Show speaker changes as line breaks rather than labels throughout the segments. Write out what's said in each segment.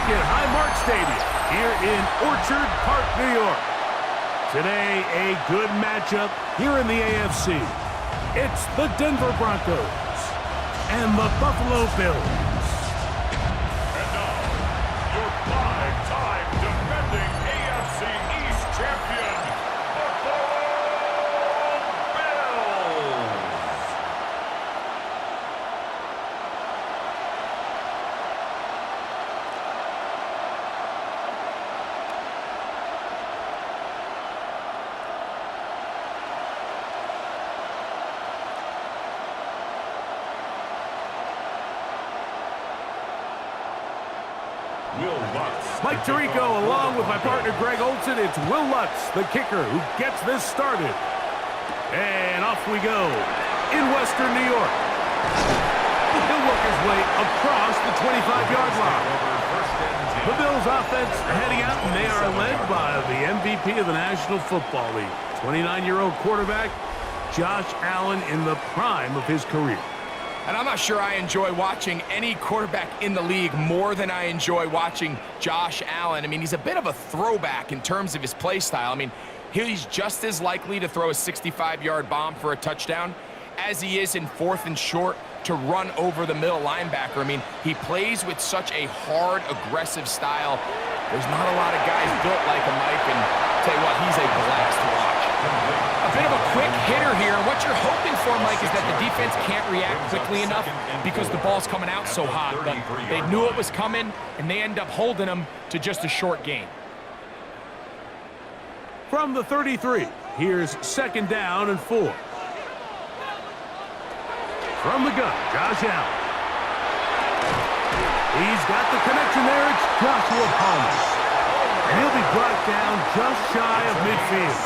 back at Highmark Stadium here in Orchard Park, New York. Today, a good matchup here in the AFC. It's the Denver Broncos and the Buffalo Bills.
And now, your five-time defending AFC East champion, Buffalo Bills.
Mike Tirico along with my partner Greg Olson. It's Will Lutz, the kicker, who gets this started. And off we go in Western New York. He'll work his way across the 25-yard line. The Bills offense heading out, and they are led by the MVP of the National Football League, 29-year-old quarterback Josh Allen in the prime of his career.
And I'm not sure I enjoy watching any quarterback in the league more than I enjoy watching Josh Allen. I mean, he's a bit of a throwback in terms of his play style. I mean, he's just as likely to throw a 65-yard bomb for a touchdown as he is in 4th and short to run over the middle linebacker. I mean, he plays with such a hard, aggressive style. There's not a lot of guys built like him, Mike, and I'll tell you what, he's a blast to watch. A bit of a quick hitter here. What you're hoping for, Mike, is that the defense can't react quickly enough because the ball's coming out so hot. But they knew it was coming, and they end up holding them to just a short gain.
From the 33, here's 2nd down and 4. From the gun, Josh Allen. He's got the connection there. It's Joshua Palmer. And he'll be brought down just shy of midfield.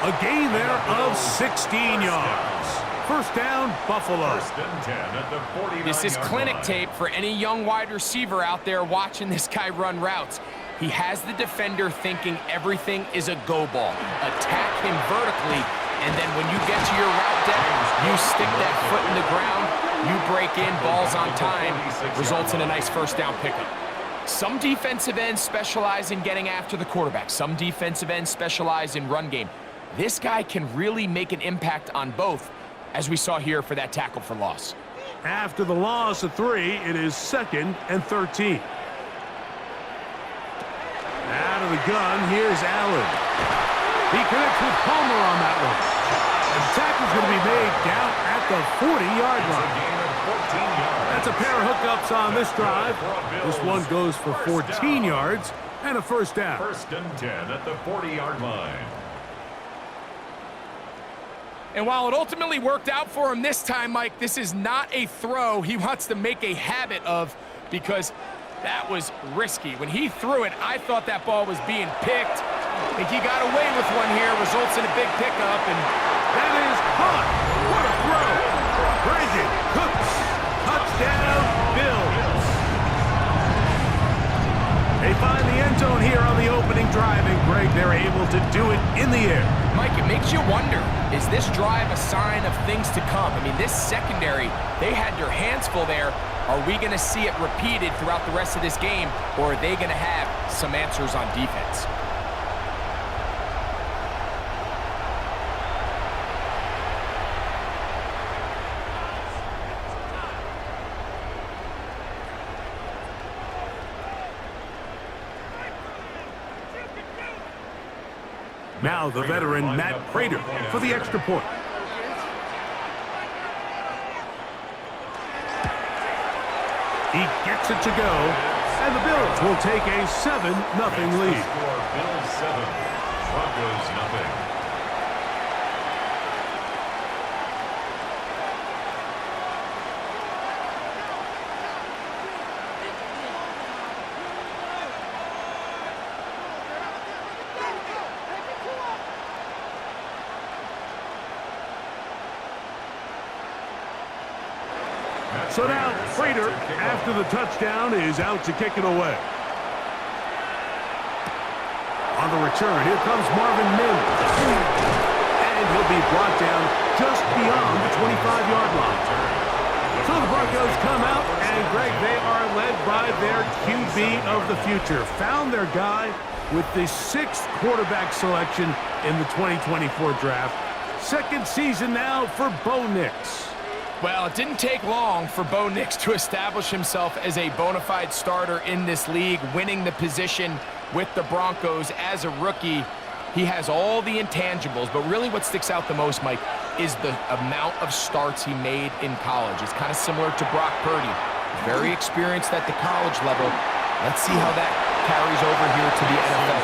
A gain there of 16 yards. 1st down, Buffalo.
This is clinic tape for any young wide receiver out there watching this guy run routes. He has the defender thinking everything is a go ball. Attack him vertically, and then when you get to your route depth, you stick that foot in the ground, you break in, balls on time, results in a nice 1st down pickup. Some defensive ends specialize in getting after the quarterback. Some defensive ends specialize in run game. This guy can really make an impact on both, as we saw here for that tackle for loss.
After the loss of 3, it is 2nd and 13. Out of the gun, here's Allen. He connects with Palmer on that one. And the tackle's going to be made down at the 40-yard line. That's a pair of hookups on this drive. This one goes for 14 yards and a 1st down.
1st and 10 at the 40-yard line.
And while it ultimately worked out for him this time, Mike, this is not a throw he wants to make a habit of, because that was risky. When he threw it, I thought that ball was being picked. I think he got away with one here, results in a big pickup, and
that is caught. What a throw. Brandon Cooks. Touchdown, Bills. They find the end zone here on the opening drive, and Greg, they're able to do it in the air.
Mike, it makes you wonder, is this drive a sign of things to come? I mean, this secondary, they had their hands full there. Are we going to see it repeated throughout the rest of this game, or are they going to have some answers on defense?
Now the veteran Matt Prater for the extra point. He gets it to go, and the Bills will take a 7-0 lead.
Bills 7, Broncos 0.
So now, Prater, after the touchdown, is out to kick it away. On the return, here comes Marvin Mims. And he'll be brought down just beyond the 25-yard line. So the Broncos come out, and Greg, they are led by their QB of the future. Found their guy with the 6th quarterback selection in the 2024 draft. Second season now for Bo Nix.
Well, it didn't take long for Bo Nix to establish himself as a bona fide starter in this league, winning the position with the Broncos as a rookie. He has all the intangibles, but really what sticks out the most, Mike, is the amount of starts he made in college. It's kind of similar to Brock Purdy. Very experienced at the college level. Let's see how that carries over here to the NFL.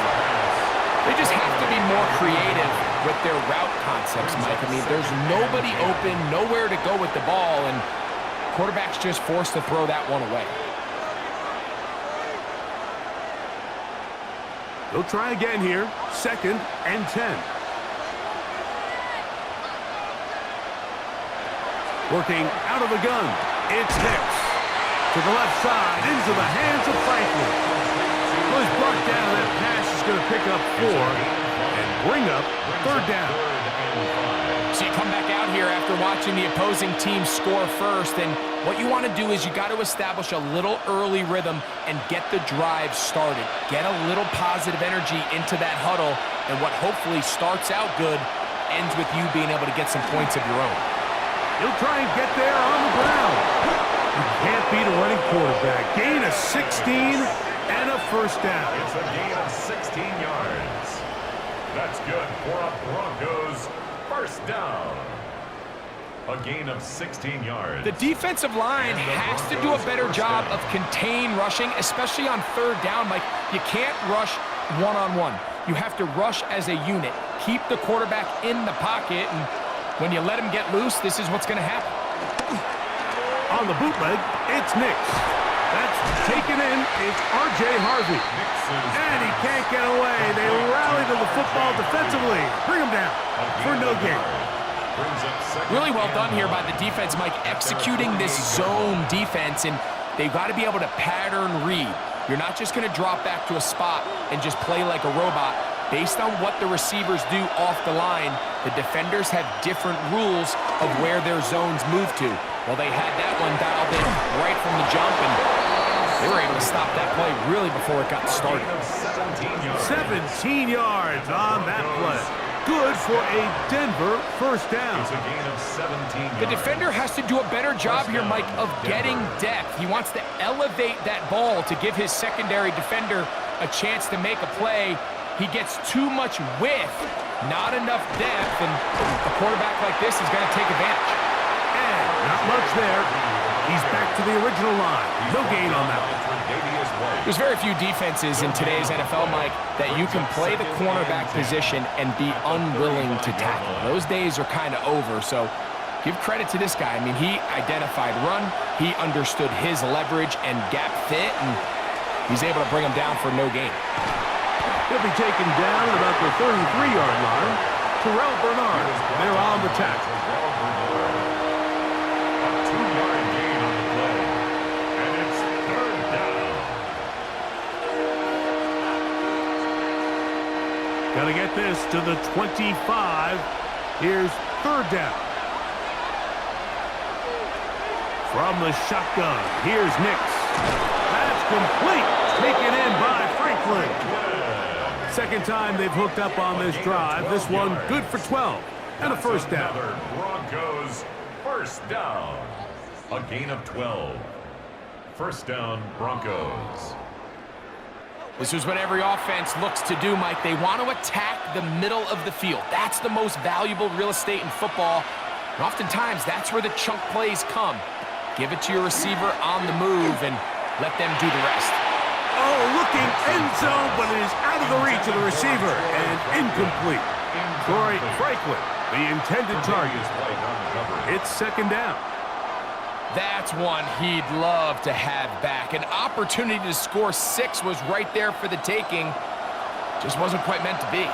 They just have to be more creative with their route concepts, Mike. I mean, there's nobody open, nowhere to go with the ball, and quarterback's just forced to throw that one away.
They'll try again here. 2nd and 10. Working out of the gun. It's Nix. To the left side, into the hands of Franklin. Well, he's brought down. That pass is going to pick up 4 and bring up 3rd down.
So you come back out here after watching the opposing team score first, and what you want to do is you got to establish a little early rhythm and get the drive started. Get a little positive energy into that huddle, and what hopefully starts out good ends with you being able to get some points of your own.
He'll try and get there on the ground. You can't beat a running quarterback. Gain of 16 and a 1st down.
It's a gain of 16 yards. That's good for a Broncos 1st down. A gain of 16 yards.
The defensive line has to do a better job of contain rushing, especially on 3rd down. Like, you can't rush one-on-one. You have to rush as a unit. Keep the quarterback in the pocket, and when you let him get loose, this is what's going to happen.
On the bootleg, it's Nix. That's taken in. It's R.J. Harvey. And he can't get away. They rally to the football defensively. Bring him down for no gain.
Really well done here by the defense, Mike, executing this zone defense, and they've got to be able to pattern read. You're not just going to drop back to a spot and just play like a robot. Based on what the receivers do off the line, the defenders have different rules of where their zones move to. Well, they had that one dialed in right from the jump, and they were able to stop that play really before it got started.
17 yards on that play. Good for a Denver 1st down.
It's a gain of 17 yards.
The defender has to do a better job here, Mike, of getting depth. He wants to elevate that ball to give his secondary defender a chance to make a play. He gets too much width, not enough depth, and a quarterback like this is going to take advantage.
And not much there. He's back to the original line. No gain on that one.
There's very few defenses in today's NFL, Mike, that you can play the cornerback position and be unwilling to tackle. Those days are kind of over, so give credit to this guy. I mean, he identified run, he understood his leverage and gap fit, and he's able to bring him down for no gain.
He'll be taken down at about the 33-yard line. Terrell Bernard, they're on the tackle.
A 2-yard gain on the play. And it's 3rd down.
Got to get this to the 25. Here's 3rd down. From the shotgun, here's Nix. That's complete. Taken in by Franklin. Second time they've hooked up on this drive. This one good for 12 and a 1st down.
Another Broncos 1st down. A gain of 12. 1st down, Broncos.
This is what every offense looks to do, Mike. They want to attack the middle of the field. That's the most valuable real estate in football. And oftentimes, that's where the chunk plays come. Give it to your receiver on the move and let them do the rest.
Oh, looking end zone, but it is out of the reach of the receiver and incomplete. Corey Franklin, the intended target. It's 2nd down.
That's one he'd love to have back. An opportunity to score 6 was right there for the taking. Just wasn't quite meant to be.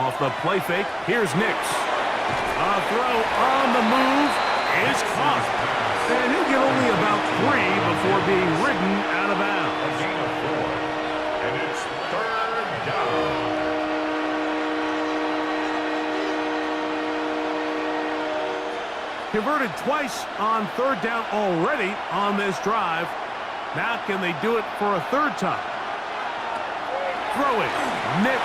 Off the play fake, here's Nix. A throw on the move is caught. And he'll get only about 3 before being ridden out of bounds.
A gain of 4. And it's 3rd down.
Converted twice on third down already on this drive. Now can they do it for a third time? Throwing. Nix.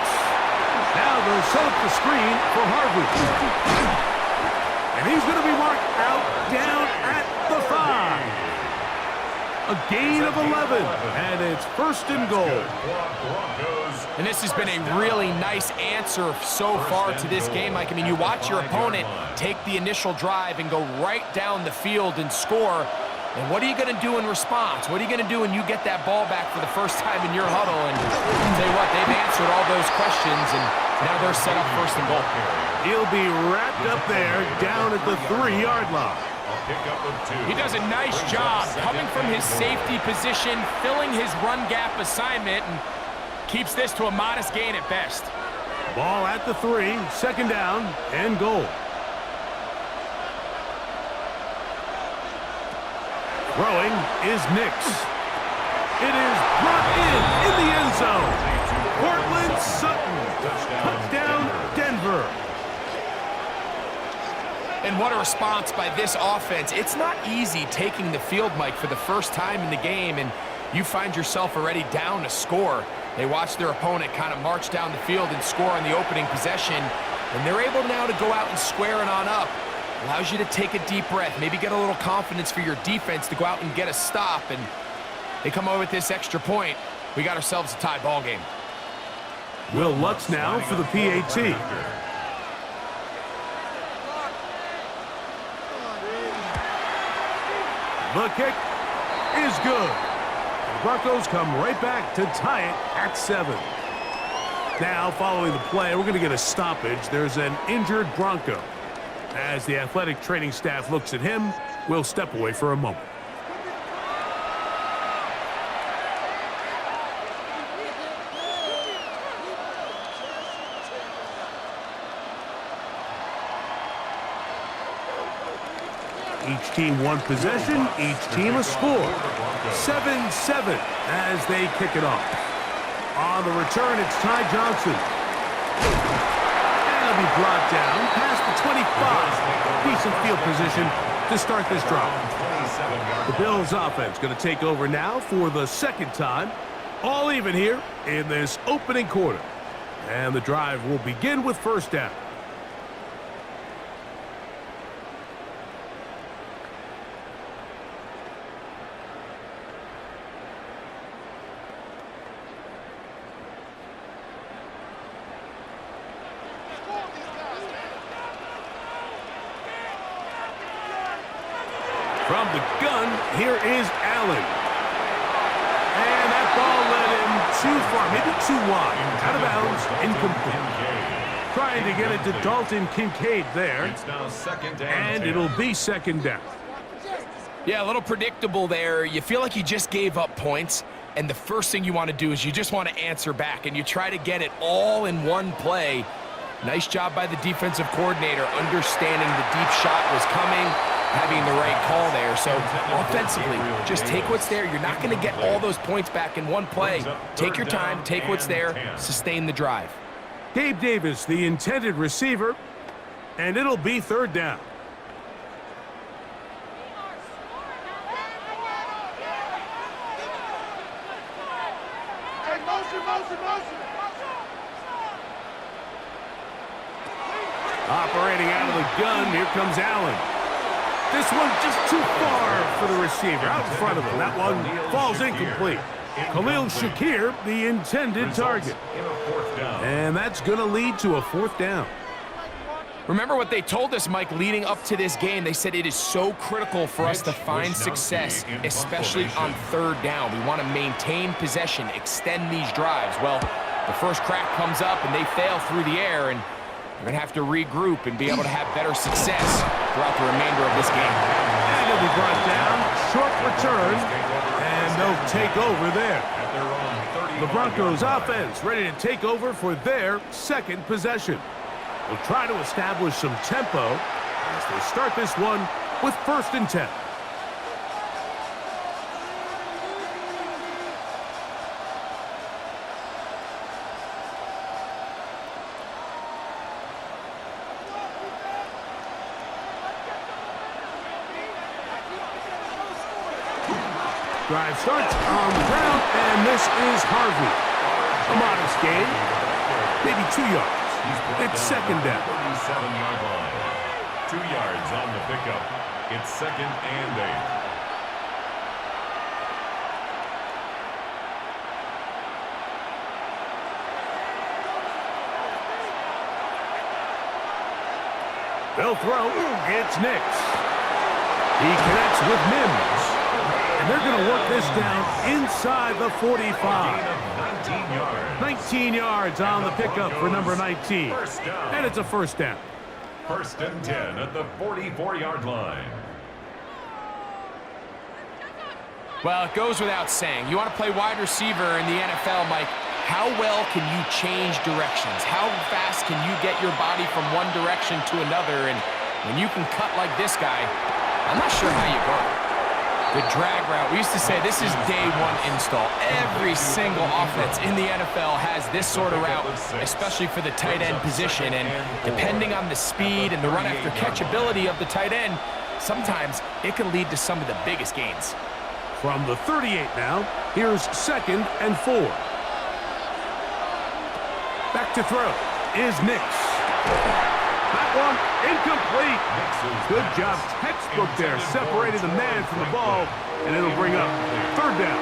Now they'll set up the screen for Harvey. And he's going to be marked out down at the 5. A gain of 11, and it's first and goal.
And this has been a really nice answer so far to this game, Mike. I mean, you watch your opponent take the initial drive and go right down the field and score. And what are you going to do in response? What are you going to do when you get that ball back for the first time in your huddle? And I'll tell you what, they've answered all those questions, and now they're set up first and goal.
He'll be wrapped up there down at the 3-yard line.
He does a nice job coming from his safety position, filling his run gap assignment, and keeps this to a modest gain at best.
Ball at the 3, second down and goal. Throwing is Nix. It is brought in the end zone. Cortland Sutton. Touchdown, Denver.
And what a response by this offense. It's not easy taking the field, Mike, for the first time in the game, and you find yourself already down a score. They watch their opponent kind of march down the field and score on the opening possession, and they're able now to go out and square it on up. Allows you to take a deep breath, maybe get a little confidence for your defense to go out and get a stop, and they come over with this extra point. We got ourselves a tie ball game.
Will Lutz now for the PAT. The kick is good. The Broncos come right back to tie it at 7. Now, following the play, we're going to get a stoppage. There's an injured Bronco. As the athletic training staff looks at him, we'll step away for a moment. Each team one possession, each team a score. 7-7 as they kick it off. On the return, it's Ty Johnson. And he'll be brought down past the 25. Decent field position to start this drive. The Bills offense going to take over now for the second time. All even here in this opening quarter. And the drive will begin with first down. From the gun, here is Allen. And that ball led him too far, maybe too wide. Out of bounds, incomplete. Trying to get it to Dalton Kincaid there.
It's now second down.
And it'll be second down.
Yeah, a little predictable there. You feel like you just gave up points, and the first thing you want to do is you just want to answer back, and you try to get it all in one play. Nice job by the defensive coordinator, understanding the deep shot was coming, having the right call there. So offensively, just take what's there. You're not going to get all those points back in one play. Take your time, take what's there, sustain the drive.
Gabe Davis, the intended receiver, and it'll be third down. Operating out of the gun, here comes Allen. This one just too far for the receiver, out in front of him. That one falls incomplete. Khalil Shakir, the intended target. And that's going to lead to a fourth down.
Remember what they told us, Mike, leading up to this game. They said it is so critical for us to find success, especially on third down. We want to maintain possession, extend these drives. Well, the first crack comes up and they fail through the air, and we're going to have to regroup and be able to have better success throughout the remainder of this game.
And it'll be brought down, short return, and they'll take over there. The Broncos offense ready to take over for their second possession. They'll try to establish some tempo as they start this one with 1st and 10. Drive starts on the ground, and this is Harvey. A modest gain, maybe 2 yards. It's second down.
37-yard line. 2 yards on the pickup. It's second and 8.
They'll throw. It's Nix. He connects with Mims. And they're going to work this down inside the 45.
19 yards.
19 yards on the pickup for number 19. And it's a first down.
First and 10 at the 44-yard line.
Well, it goes without saying. You want to play wide receiver in the NFL, Mike. How well can you change directions? How fast can you get your body from one direction to another? And when you can cut like this guy, I'm not sure how you go. The drag route. We used to say this is day one install. Every single offense in the NFL has this sort of route, especially for the tight end position. And depending on the speed and the run after catch ability of the tight end, sometimes it can lead to some of the biggest gains.
From the 38 now, here's second and 4. Back to throw is Nix. That one incomplete. Good job, textbook there, separating the man from the ball, and it'll bring up third down.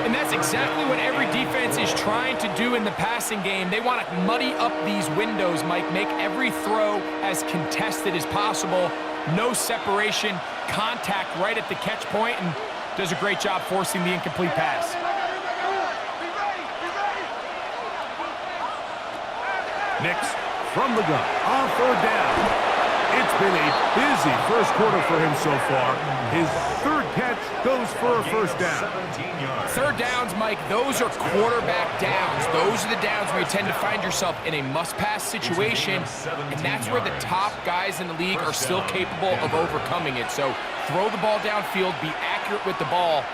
And that's exactly what every defense is trying to do in the passing game. They want to muddy up these windows, Mike, make every throw as contested as possible. No separation, contact right at the catch point, and does a great job forcing the incomplete pass.
Nix from the gun on third down. It's been a busy first quarter for him so far. His third catch goes for a first down.
Third downs, Mike, those are quarterback downs. Those are the downs where you tend to find yourself in a must-pass situation, and that's where the top guys in the league are still capable of overcoming it. So throw the ball downfield, be accurate with the ball.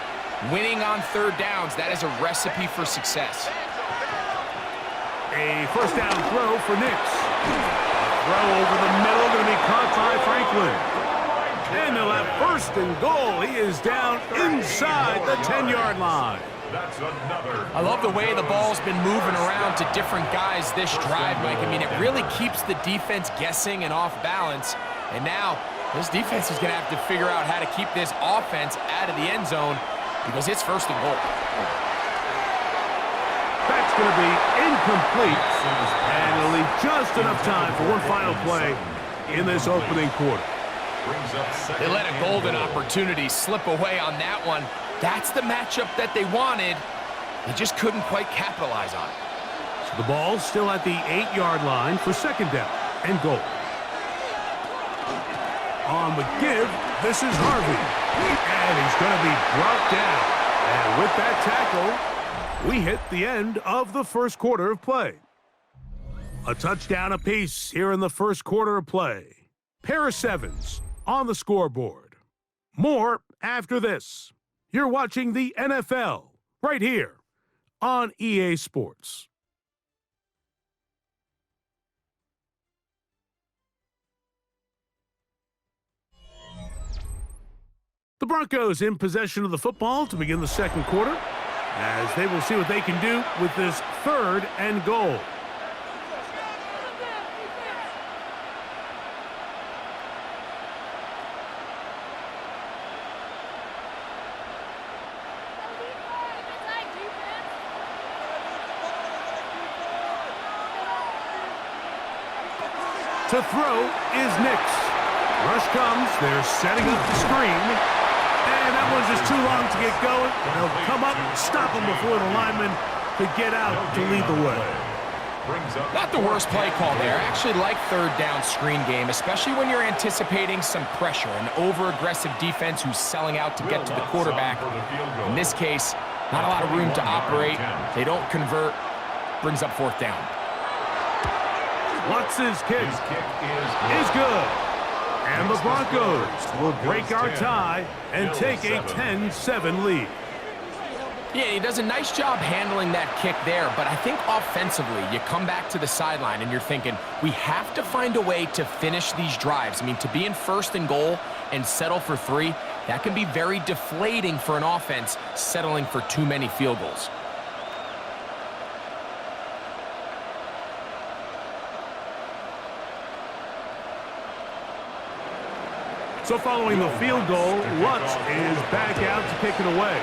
Winning on third downs, that is a recipe for success.
A first down throw for Nix. Throw over the middle, going to be caught by Franklin. And they'll have first and goal. He is down inside the 10-yard line.
That's another.
I love the way the ball's been moving around to different guys this drive, Mike. I mean, it really keeps the defense guessing and off balance. And now, this defense is going to have to figure out how to keep this offense out of the end zone because it's first and goal.
That's going to be incomplete, and it'll leave just enough time for one final play in this opening quarter.
They let a golden opportunity slip away on that one. That's the matchup that they wanted. They just couldn't quite capitalize on it.
So the ball's still at the 8-yard line for second down and goal. On the give, this is Harvey, and he's going to be brought down. And with that tackle, we hit the end of the first quarter of play. A touchdown apiece here in the first quarter of play. Pair of sevens on the scoreboard. More after this. You're watching the NFL right here on EA Sports. The Broncos in possession of the football to begin the second quarter, as they will see what they can do with this third and goal. To throw is Nix. Rush comes, they're setting up the screen. And that one's just too long to get going. They'll come up, stop him before the lineman could get out to lead the way.
Not the worst play call there. I actually like third down screen game, especially when you're anticipating some pressure, an over-aggressive defense who's selling out to get to the quarterback. In this case, not a lot of room to operate. They don't convert. Brings up fourth down.
Watson's kick is good. And the Broncos will break our tie and take a 10-7 lead.
Yeah, he does a nice job handling that kick there, but I think offensively, you come back to the sideline and you're thinking, we have to find a way to finish these drives. I mean, to be in first and goal and settle for 3, That can be very deflating for an offense settling for too many field goals.
So following the field goal, Lutz is back out to kick it away.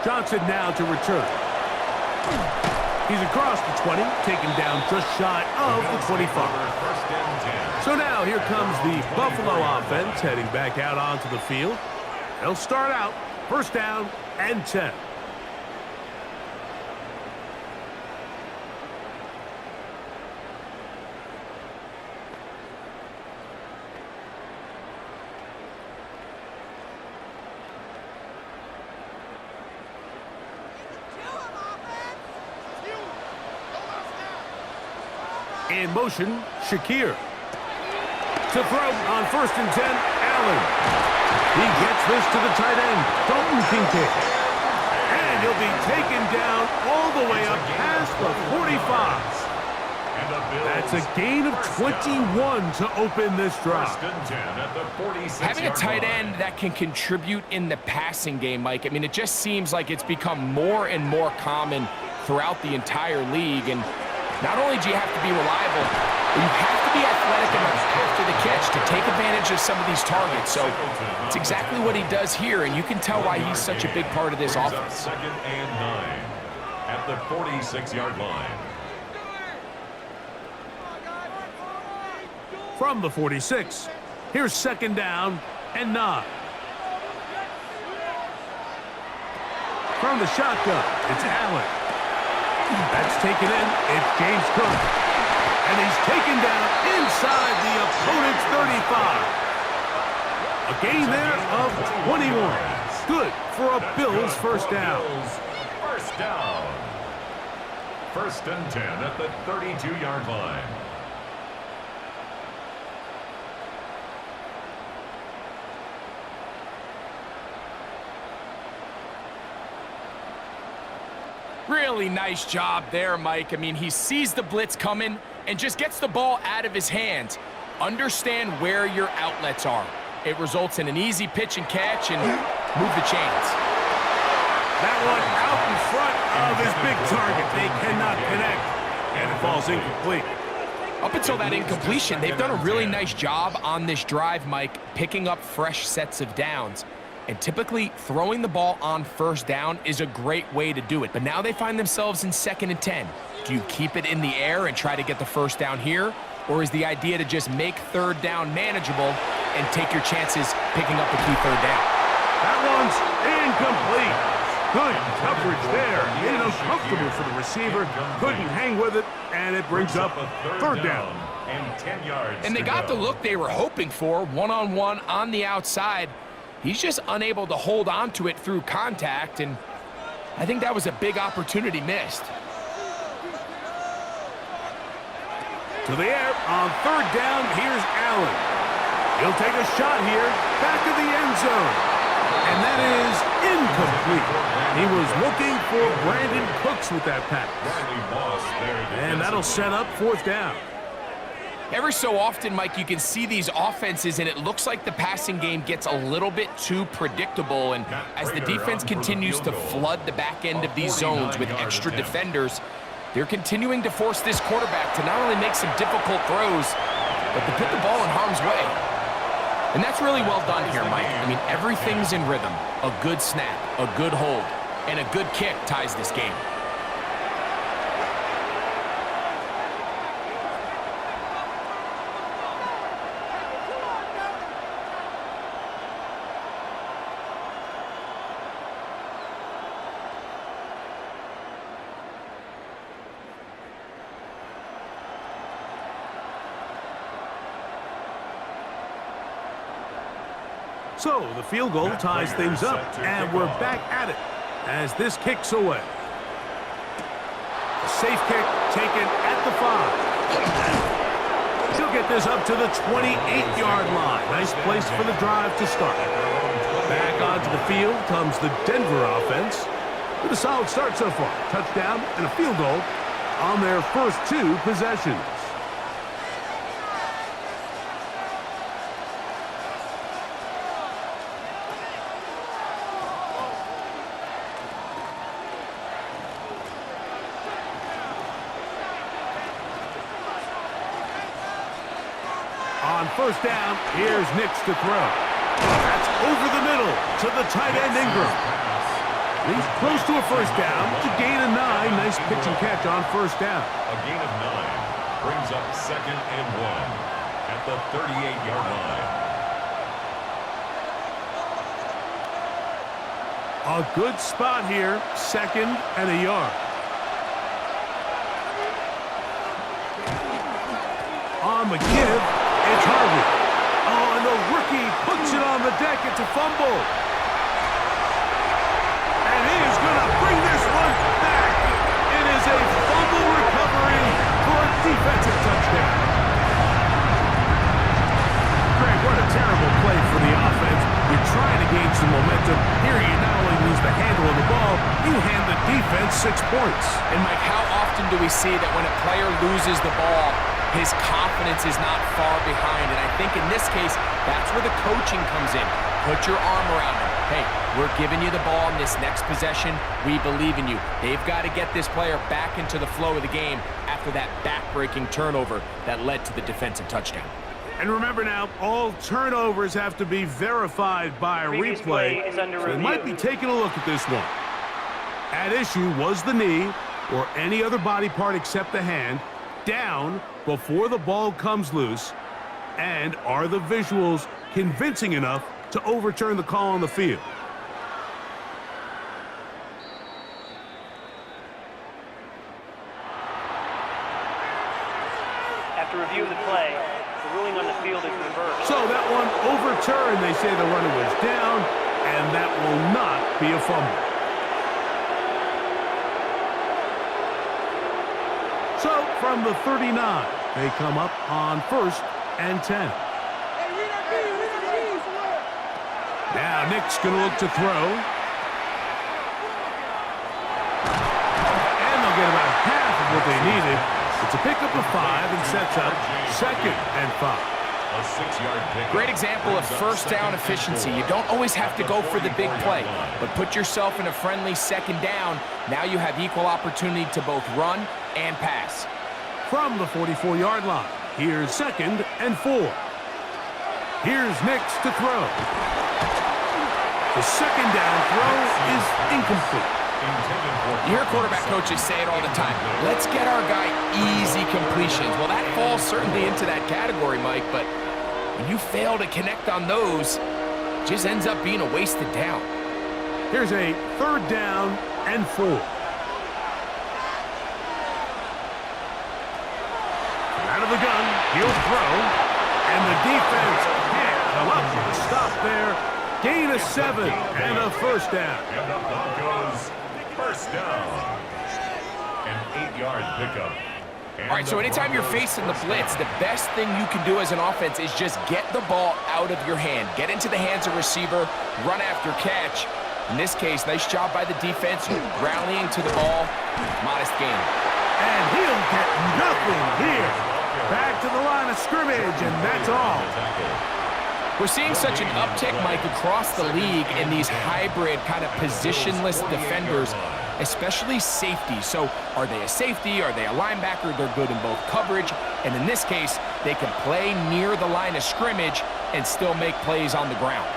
Johnson now to return. He's across the 20, taken down just shy of the 25. So now here comes the Buffalo offense heading back out onto the field. They'll start out first down and 10. In motion, Shakir. To throw on first and 10, Allen. He gets this to the tight end, Dalton Kincaid. And he'll be taken down all the way up past the 45. That's a gain of 21 to open this drive.
Having a tight end that can contribute in the passing game, Mike, I mean, it just seems like it's become more and more common throughout the entire league. And not only do you have to be reliable, but you have to be athletic enough after the catch to take advantage of some of these targets. So it's exactly what he does here, and you can tell why he's such a big part of this offense.
Second and 9 at the 46-yard line.
From the 46, here's second down and 9. From the shotgun, it's Allen. That's taken in. It's James Cook. And he's taken down inside the opponent's 35. A gain there of 21. Good for a Bills first down.
First down. First and 10 at the 32-yard line.
Really nice job there, Mike. I mean, he sees the blitz coming and just gets the ball out of his hands. Understand where your outlets are. It results in an easy pitch and catch and move the chains.
That one out in front of his big target. They cannot connect, and it falls incomplete.
Up until that incompletion, they've done a really nice job on this drive, Mike, picking up fresh sets of downs. And typically, throwing the ball on first down is a great way to do it. But now they find themselves in second and 10. Do you keep it in the air and try to get the first down here? Or is the idea to just make third down manageable and take your chances picking up a key third down?
That one's incomplete. Good coverage there. Made it uncomfortable for the receiver. Couldn't hang with it, and it brings up third down.
And 10 yards.
And they got the look they were hoping for, one-on-one on the outside. He's just unable to hold on to it through contact, and I think that was a big opportunity missed.
To the air on third down, here's Allen. He'll take a shot here, back of the end zone. And that is incomplete. He was looking for Brandon Cooks with that pass. And that'll set up fourth down.
Every so often, Mike, you can see these offenses, and it looks like the passing game gets a little bit too predictable. And as the defense continues to flood the back end of these zones with extra defenders, they're continuing to force this quarterback to not only make some difficult throws, but to put the ball in harm's way. And that's really well done here, Mike. I mean, everything's in rhythm. A good snap, a good hold, and a good kick ties this game.
So the field goal ties things up, and we're back at it as this kicks away. A safe kick taken at the 5. She'll get this up to the 28-yard line. Nice place for the drive to start. Back onto the field comes the Denver offense with a solid start so far. Touchdown and a field goal on their first 2 possessions. first down. Here's Nix to throw. That's over the middle to the tight end Ingram. He's close to a first down to gain a 9. Nice pitch and catch on first down.
A gain of 9 brings up 2nd and 1 at the 38-yard line.
A good spot here, 2nd and a yard. On the give, it's Harvey. Oh, and the rookie puts it on the deck. It's a fumble. And he is going to bring this one back. It is a fumble recovery for a defensive touchdown. Greg, what a terrible play for the offense. You're trying to gain some momentum. Here you not only lose the handle of the ball, you hand the defense 6 points.
And Mike, how often do we see that when a player loses the ball, his confidence is not far behind? And I think in this case, that's where the coaching comes in. Put your arm around him. Hey, we're giving you the ball in this next possession. We believe in you. They've got to get this player back into the flow of the game after that back-breaking turnover that led to the defensive touchdown.
And remember now, all turnovers have to be verified by a replay. So they might be taking a look at this one. At issue was the knee or any other body part except the hand down before the ball comes loose. And are the visuals convincing enough to overturn the call on the field?
After review of the play, the ruling on the field is reversed.
So that one overturned. They say the runner was down, and that will not be a fumble. So from the 39, they come up on 1st and 10. Now Nick's going to look to throw. And they'll get about half of what they needed. It's a pickup of 5 and sets up 2nd and 5.
A 6-yard pickup.
Great example of first down efficiency. You don't always have to go for the big play, but put yourself in a friendly 2nd down. Now you have equal opportunity to both run and pass.
From the 44-yard line, here's 2nd and 4. Here's Nix to throw. The 2nd down throw is incomplete.
You hear quarterback coaches say it all the time. Let's get our guy easy completions. Well, that falls certainly into that category, Mike, but when you fail to connect on those, it just ends up being a wasted down.
Here's a 3rd down and 4. Out of the gun, he'll throw, and the defense can't come up with a stop there. Gain of 7 and a first down.
And the Broncos first down. An 8-yard pickup.
All right, so anytime you're facing the blitz, the best thing you can do as an offense is just get the ball out of your hand. Get into the hands of receiver, run after catch. In this case, nice job by the defense, rallying to the ball. Modest gain.
And he'll get nothing here. Back to the line of scrimmage, and that's all.
We're seeing such an uptick, Mike, across the league in these hybrid kind of positionless defenders, especially safety. So are they a safety? Are they a linebacker? They're good in both coverage. And in this case, they can play near the line of scrimmage and still make plays on the ground.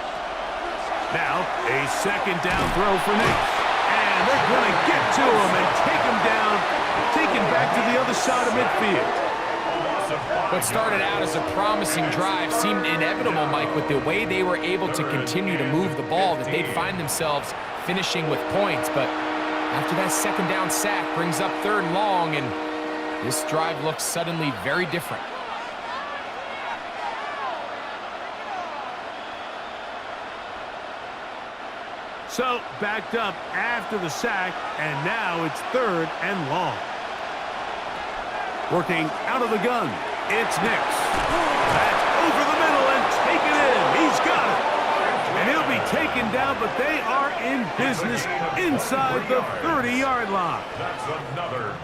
Now, a 2nd down throw for Nick. And they're going to get to him and take him down, take him back to the other side of midfield.
What started out as a promising drive seemed inevitable, Mike, with the way they were able to continue to move the ball, that they'd find themselves finishing with points. But after that 2nd down sack brings up 3rd and long, and this drive looks suddenly very different.
So backed up after the sack, and now it's 3rd and long. Working out of the gun, it's Nix. That's over the middle and taken in. He's got it. And he'll be taken down, but they are in business inside the 30-yard line.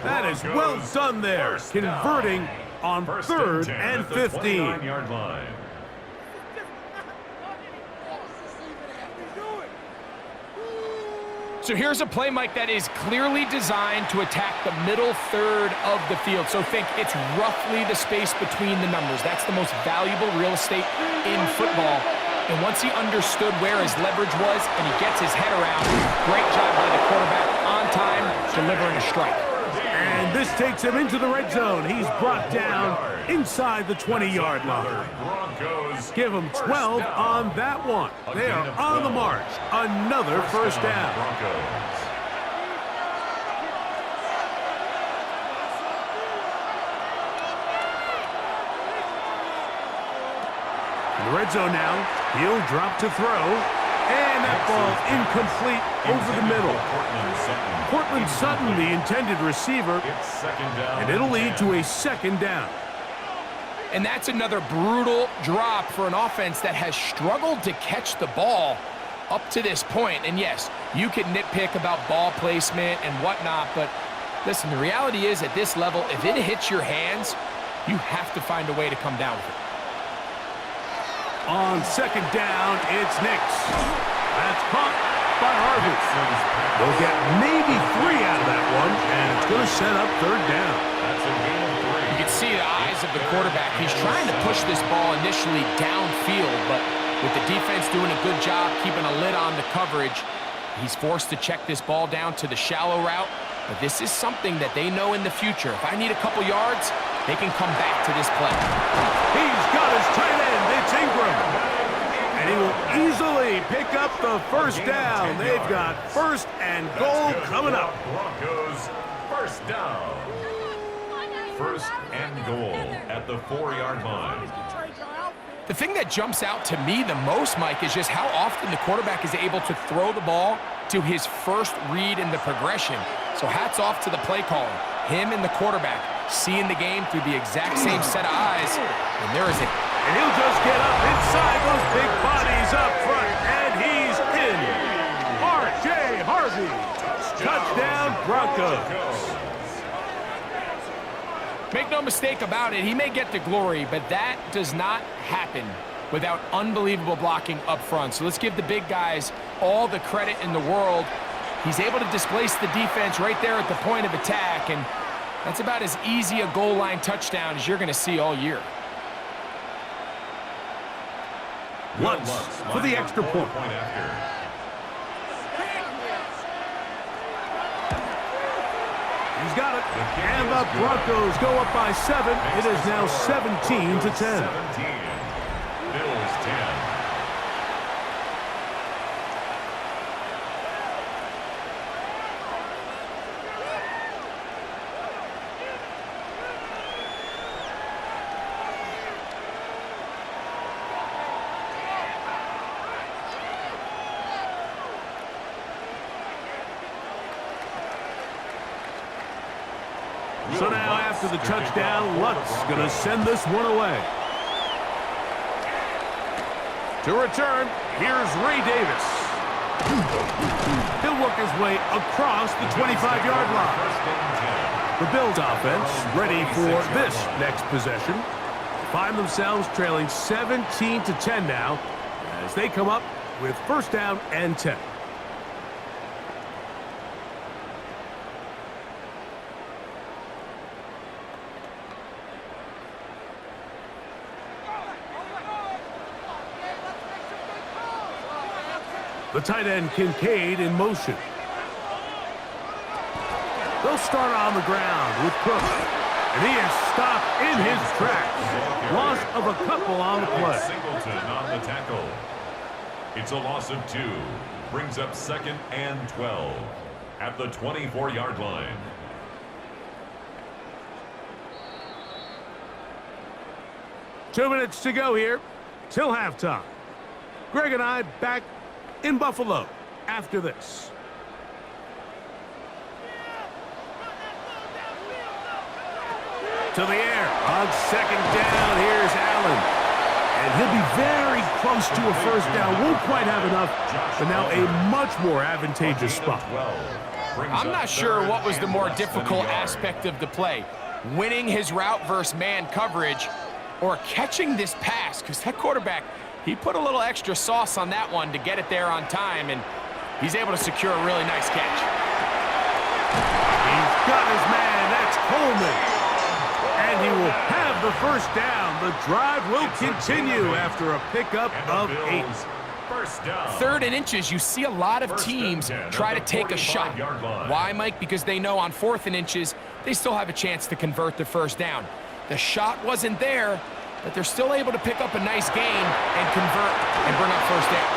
That is well done there, converting on 3rd and 15.
Yard line.
So here's a play, Mike, that is clearly designed to attack the middle third of the field. So think it's roughly the space between the numbers. That's the most valuable real estate in football. And once he understood where his leverage was and he gets his head around, great job by the quarterback on time, delivering a strike.
And this takes him into the red zone. He's brought down inside the 20-yard line. Give him 12 on that one. They are on the march. Another first down. In the red zone now, he'll drop to throw. And that ball incomplete over the middle. Cortland Sutton, the intended receiver, and it'll lead to a second down.
And that's another brutal drop for an offense that has struggled to catch the ball up to this point. And yes, you can nitpick about ball placement and whatnot, but listen, the reality is at this level, if it hits your hands, you have to find a way to come down with it.
On second down, it's Nix. That's caught by Harvey. They'll get maybe 3 out of that one, and it's going to set up third down.
That's a gain of 3.
You can see the eyes of the quarterback. He's trying to push this ball initially downfield, but with the defense doing a good job keeping a lid on the coverage, he's forced to check this ball down to the shallow route. But this is something that they know in the future. If I need a couple yards, they can come back to this play.
He's got his tight end. It's Ingram. And he will easily pick up the first down. They've got first and goal coming up.
Broncos first down. First and goal at the 4-yard line.
The thing that jumps out to me the most, Mike, is just how often the quarterback is able to throw the ball to his first read in the progression. So hats off to the play caller. Him and the quarterback seeing the game through the exact same set of eyes. And there is it.
And he'll just get up inside those big bodies up front. And he's in. R.J. Harvey. Touchdown, Broncos.
Make no mistake about it, he may get the glory, but that does not happen without unbelievable blocking up front. So let's give the big guys all the credit in the world. He's able to displace the defense right there at the point of attack, and that's about as easy a goal line touchdown as you're going to see all year.
Lutz for the extra point. He's got it. And the Broncos go up by 7. It is now 17-10.
17. Bills 10.
So now after the touchdown, Lutz going to send this one away. To return, here's Ray Davis. He'll work his way across the 25-yard line. The Bills offense ready for this next possession. Find themselves trailing 17-10 now as they come up with first down and 10. The tight end Kincaid in motion. They'll start on the ground with Cook. And he is stopped in his tracks. Loss of a couple on the play.
Singleton on the tackle. It's a loss of 2. Brings up second and 12 at the 24-yard line.
Two minutes to go here till halftime. Greg and I back in Buffalo after this. To the air on second down. Here's Allen. And he'll be very close to a first down. Won't quite have enough, but now a much more advantageous spot.
I'm not sure what was the more difficult aspect of the play. Winning his route versus man coverage or catching this pass, because that quarterback, he put a little extra sauce on that one to get it there on time, and He's able to secure a really nice catch.
He's got his man. That's Coleman. And he will have the first down. The drive will continue after a pickup of 8.
First down.
3rd and inches, you see a lot of teams try to take a shot. Why, Mike? Because they know on 4th and inches, they still have a chance to convert the first down. The shot wasn't there, but they're still able to pick up a nice gain and convert and bring up first down.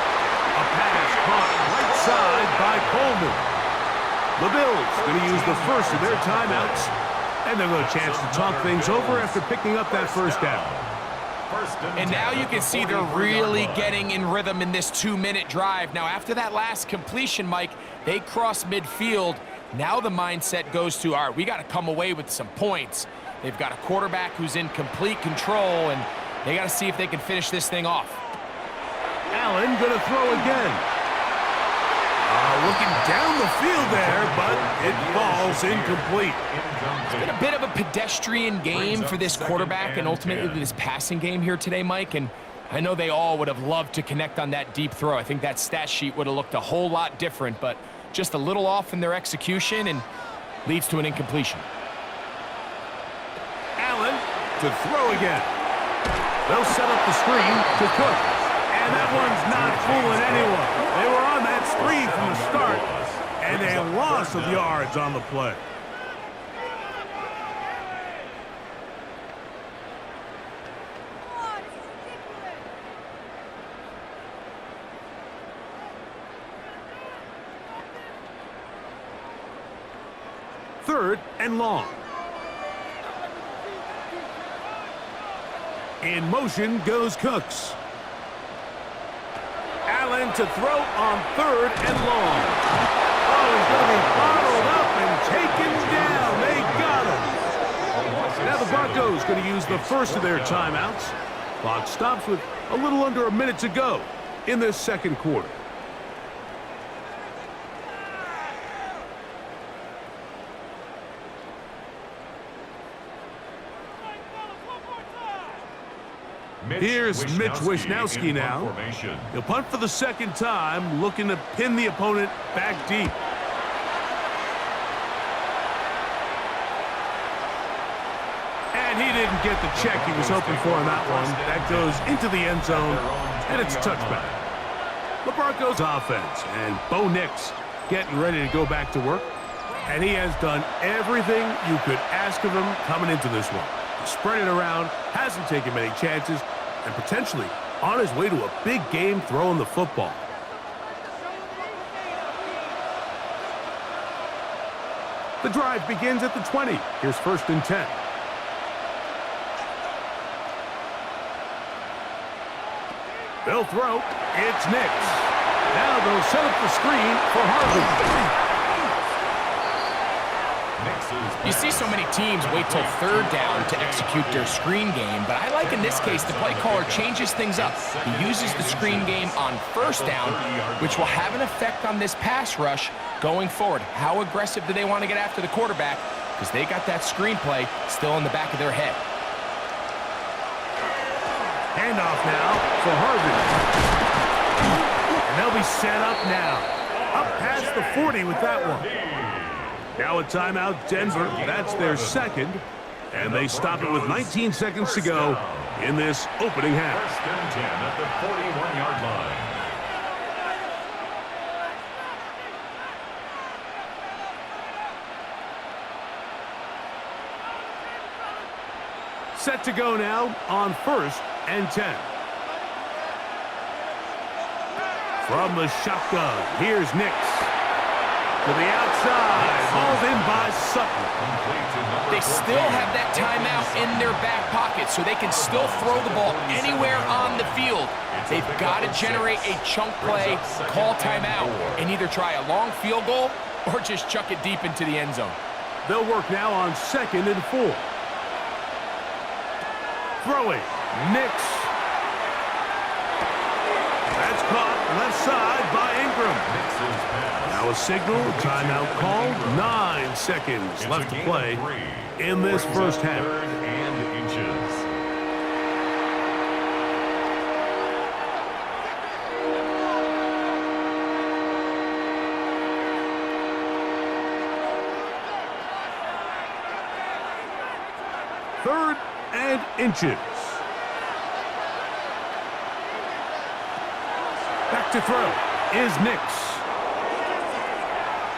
A pass caught right side by Coleman. The Bills going to use the first of their timeouts, and they'll get a chance to talk things over after picking up that first down.
And now you can see they're really getting in rhythm in this 2-minute drive. Now, after that last completion, Mike, they cross midfield. Now the mindset goes to, all right, we got to come away with some points. They've got a quarterback who's in complete control, and they got to see if they can finish this thing off.
Allen going to throw again. Looking down the field there, but it falls incomplete.
It's been a bit of a pedestrian game for this quarterback and ultimately this passing game here today, Mike. And I know they all would have loved to connect on that deep throw. I think that stat sheet would have looked a whole lot different, but just a little off in their execution and leads to an incompletion.
Allen to throw again. They'll set up the screen to Cook. And that one's not fooling anyone. They were on that screen from the start, and a loss of yards on the play. Third and long. In motion goes Cooks. Allen to throw on 3rd and long. Oh, he's going to be bottled up and taken down. They got him. Now the Broncos going to use the first of their timeouts. Clock stops with a little under a minute to go in this second quarter. Here's Mitch Wisnowski now. He'll punt for the second time, looking to pin the opponent back deep. And he didn't get the check he was hoping for on that one. That goes into the end zone, and it's a touchback. The Broncos offense, and Bo Nix getting ready to go back to work. And he has done everything you could ask of him coming into this one. He's spread it around, hasn't taken many chances, and potentially on his way to a big game throwing the football. The drive begins at the 20. Here's 1st and 10. They'll throw. It's Nix. Now they'll set up the screen for Harvey.
You see so many teams wait till 3rd down to execute their screen game, but I like in this case the play caller changes things up. He uses the screen game on 1st down, which will have an effect on this pass rush going forward. How aggressive do they want to get after the quarterback? Because they got that screen play still in the back of their head.
Handoff now for Harvey. And they'll be set up now. Up past the 40 with that one. Now a timeout, Denver. That's their second. And they stop it with 19 seconds to go in this opening half.
1st and 10 at the 41-yard line.
Set to go now on 1st and 10. From the shotgun, here's Nix. To the outside, hauled in by Sutton.
They still have that timeout in their back pocket, so they can still throw the ball anywhere on the field. They've got to generate a chunk play, call timeout, and either try a long field goal or just chuck it deep into the end zone.
They'll work now on 2nd and 4. Throwing, Nix. That's caught left side by Ingram. Now a signal, timeout called. 9 seconds left to play in this first half.
3rd and inches.
3rd and inches. Back to throw is Nix.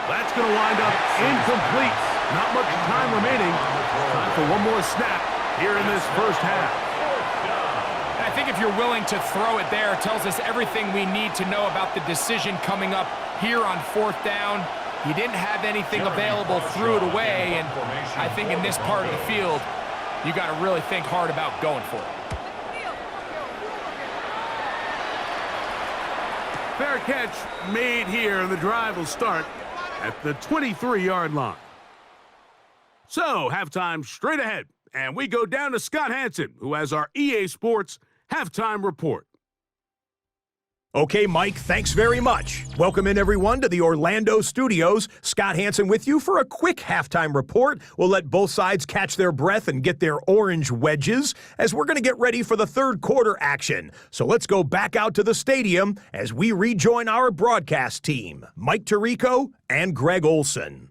That's going to wind up incomplete. Not much time remaining. Time for one more snap here in this first half.
I think if you're willing to throw it there, it tells us everything we need to know about the decision coming up here on 4th down. He didn't have anything available, threw it away, and I think in this part of the field, you got to really think hard about going for it.
Fair catch made here, and the drive will start at the 23-yard line. So, halftime straight ahead, and we go down to Scott Hansen, who has our EA Sports halftime report.
Okay, Mike, thanks very much. Welcome in, everyone, to the Orlando studios. Scott Hansen with you for a quick halftime report. We'll let both sides catch their breath and get their orange wedges as we're going to get ready for the 3rd quarter action. So let's go back out to the stadium as we rejoin our broadcast team, Mike Tirico and Greg Olson.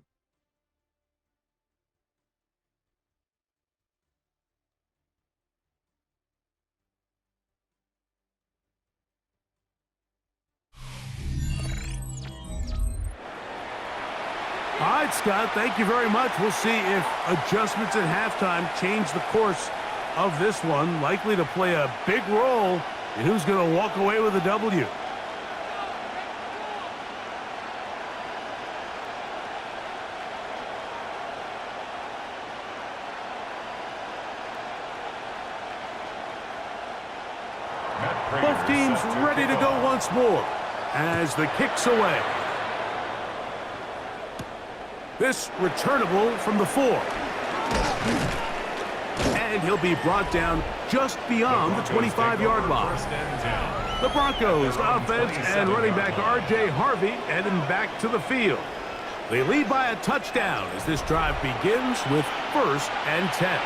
All right, Scott, thank you very much. We'll see if adjustments at halftime change the course of this one. Likely to play a big role in who's going to walk away with a W. Both teams ready to go once more as the kick's away. This returnable from the 4. And he'll be brought down just beyond the 25-yard line. The Broncos offense and running back R.J. Harvey heading back to the field. They lead by a touchdown as this drive begins with 1st and 10.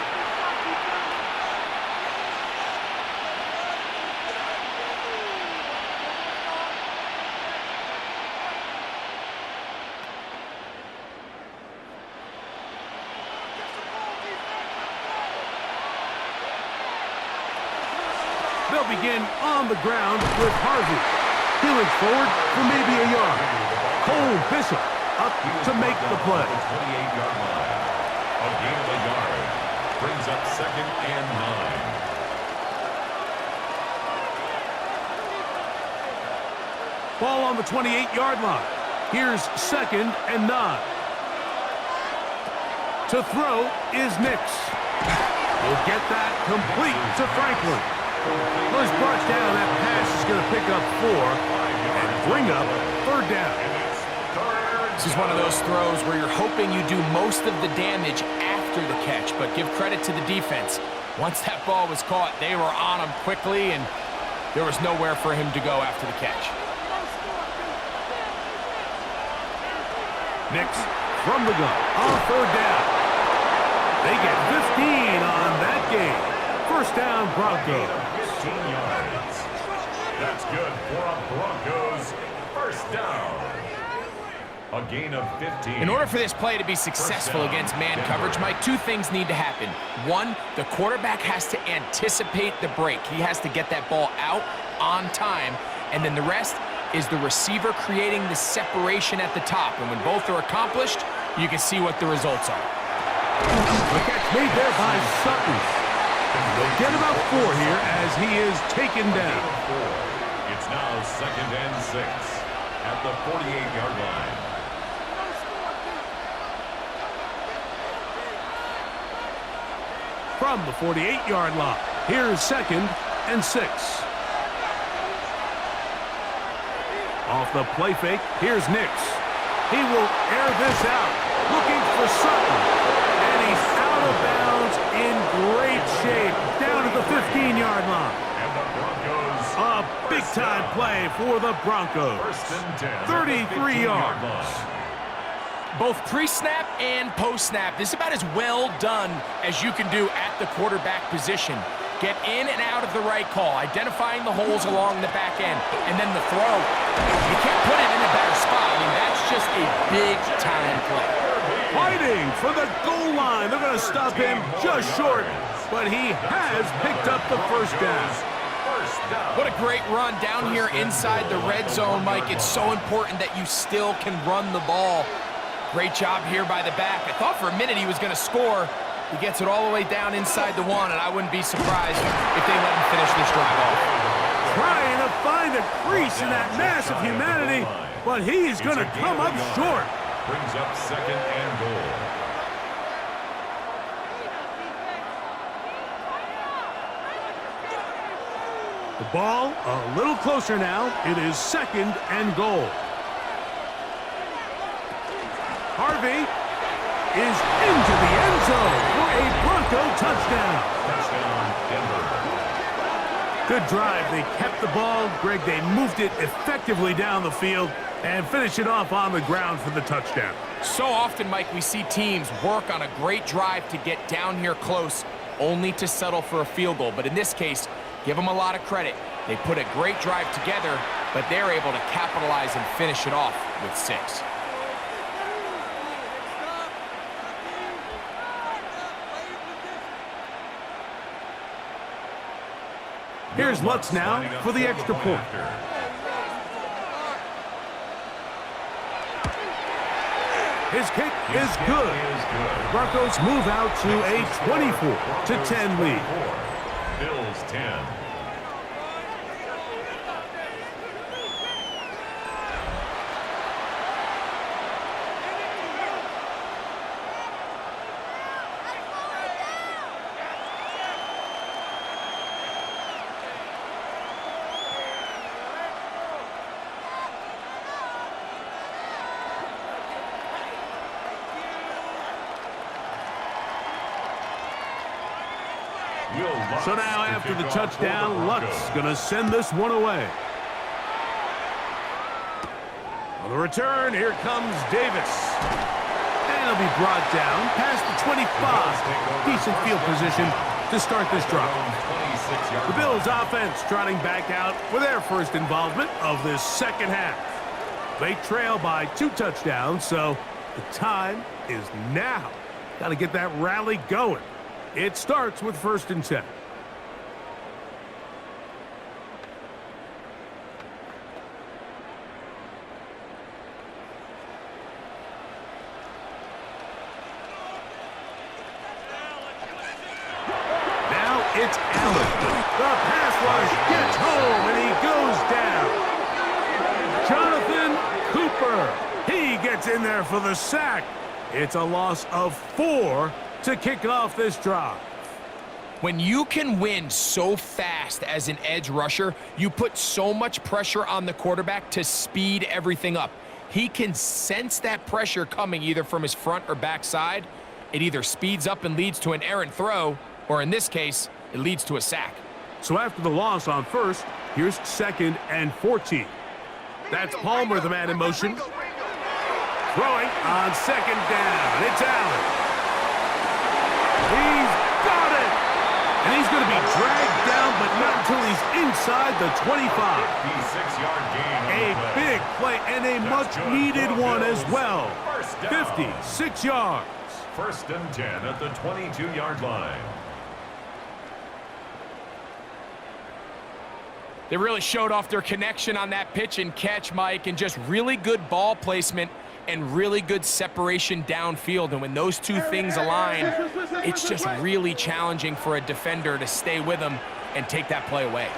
They'll begin on the ground with Harvey. Healing forward for maybe a yard. Cole Bishop up to make the play.
28-yard line. A gain of a yard. Brings up 2nd and 9.
Ball on the 28-yard line. Here's 2nd and 9. To throw is Nix. He'll get that complete to Franklin. Well, he's brought down. That pass is going to pick up 4 and bring up 3rd down.
This is one of those throws where you're hoping you do most of the damage after the catch, but give credit to the defense. Once that ball was caught, they were on him quickly, and there was nowhere for him to go after the catch.
Nix from the gun on 3rd down. They get 15 on that game. 1st down, Broncos.
15 yards. That's good for a Broncos 1st down. A gain of 15.
In order for this play to be successful against man coverage, Mike, 2 things need to happen. 1, the quarterback has to anticipate the break. He has to get that ball out on time. And then the rest is the receiver creating the separation at the top. And when both are accomplished, you can see what the results are.
The catch made there by Sutton. They'll get about 4 here as he is taken down.
It's now 2nd and 6 at the 48-yard line.
From the 48-yard line, here's 2nd and 6. Off the play fake, here's Nix. He will air this out, looking for Sutton. And he's out of bounds in great shape, down at the 15-yard line.
And the Broncos.
A big-time play for the Broncos.
1st and 10.
33 yards.
Both pre-snap and post-snap, this is about as well done as you can do at the quarterback position. Get in and out of the right call, identifying the holes along the back end, and then the throw. You can't put it in a better spot. I mean, that's just a big-time play.
fighting for the goal line. They're going to stop him just short, but he has picked up the first down.
What a great run down here inside the red zone, Mike. It's so important that you still can run the ball. Great job here by the back. I thought for a minute he was going to score. He gets it all the way down inside the one, and I wouldn't be surprised if they let him finish this drive off.
Trying to find a crease in that mass of humanity, but he is going to come up short.
Brings up second and goal.
The ball a little closer now. It is second and goal. Harvey is into the end zone for a Bronco touchdown.
Touchdown, Denver.
Good drive. They kept the ball. Greg, they moved it effectively down the field and finished it off on the ground for the touchdown.
So often, Mike, we see teams work on a great drive to get down here close, only to settle for a field goal. But in this case, give them a lot of credit. They put a great drive together, but they're able to capitalize and finish it off with 6.
Here's Lutz now for the extra point. His kick is good. Broncos move out to a 24-10 lead.
Bills 10.
So now after the touchdown, Lutz going to send this one away. On the return, here comes Davis. And he'll be brought down past the 25. Decent field position to start this drive. The Bills offense trotting back out for their first involvement of this second half. They trail by 2 touchdowns, so the time is now. Got to get that rally going. It starts with 1st and 10. Now it's Allen. The pass rush gets home and he goes down. Jonathan Cooper. He gets in there for the sack. It's a loss of 4 to kick off this drive.
When you can win so fast as an edge rusher, you put so much pressure on the quarterback to speed everything up. He can sense that pressure coming either from his front or back side. It either speeds up and leads to an errant throw, or in this case, it leads to a sack.
So after the loss on 1st, here's 2nd and 14. That's Palmer, the man in motion. Throwing on 2nd down. It's Allen. He's got it! And he's going to be dragged down, but not until he's inside the 25.
56-yard gain.
A big play and a much-needed one as well. 56 yards.
1st and 10 at the 22-yard line.
They really showed off their connection on that pitch and catch, Mike, and just really good ball placement and really good separation downfield. And when those two things align, it's just really challenging for a defender to stay with them and take that play away.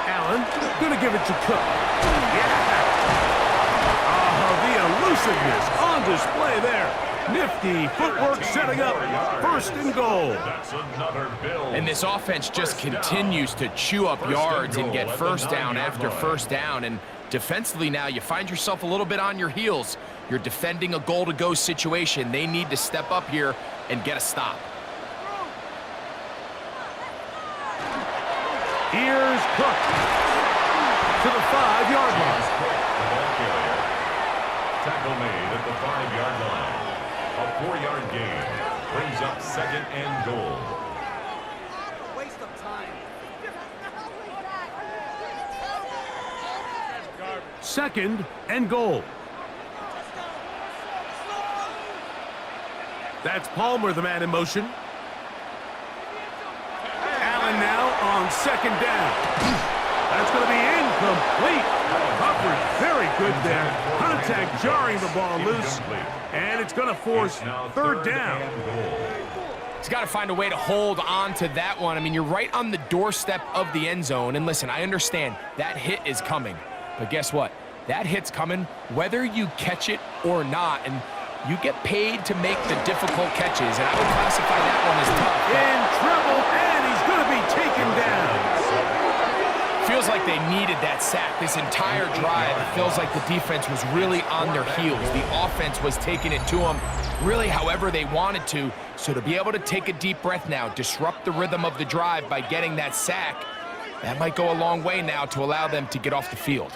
Allen gonna give it to Cook. Yeah. The elusiveness on display there. Nifty footwork setting up 1st and goal.
That's another Bill.
And this offense just continues to chew up yards and get 1st down after 1st down. And defensively now, you find yourself a little bit on your heels. You're defending a goal-to-go situation. They need to step up here and get a stop.
Here's Cook to the 5-yard line.
Tackle made at the 5-yard line. A 4-yard gain brings up 2nd and goal.
Waste of time.
2nd and goal. That's Palmer, the man in motion. Allen now on second down. That's going to be incomplete. Coverage very good there. Contact jarring the ball loose. And it's going to force third down.
He's got to find a way to hold on to that one. I mean, you're right on the doorstep of the end zone. And listen, I understand that hit is coming. But guess what? That hit's coming whether you catch it or not. And you get paid to make the difficult catches. And I would classify that one as tough.
In trouble, and he's going to be taken down.
Feels like they needed that sack this entire drive. It feels like the defense was really on their heels. The offense was taking it to them really however they wanted to. So to be able to take a deep breath now, disrupt the rhythm of the drive by getting that sack, that might go a long way now to allow them to get off the field.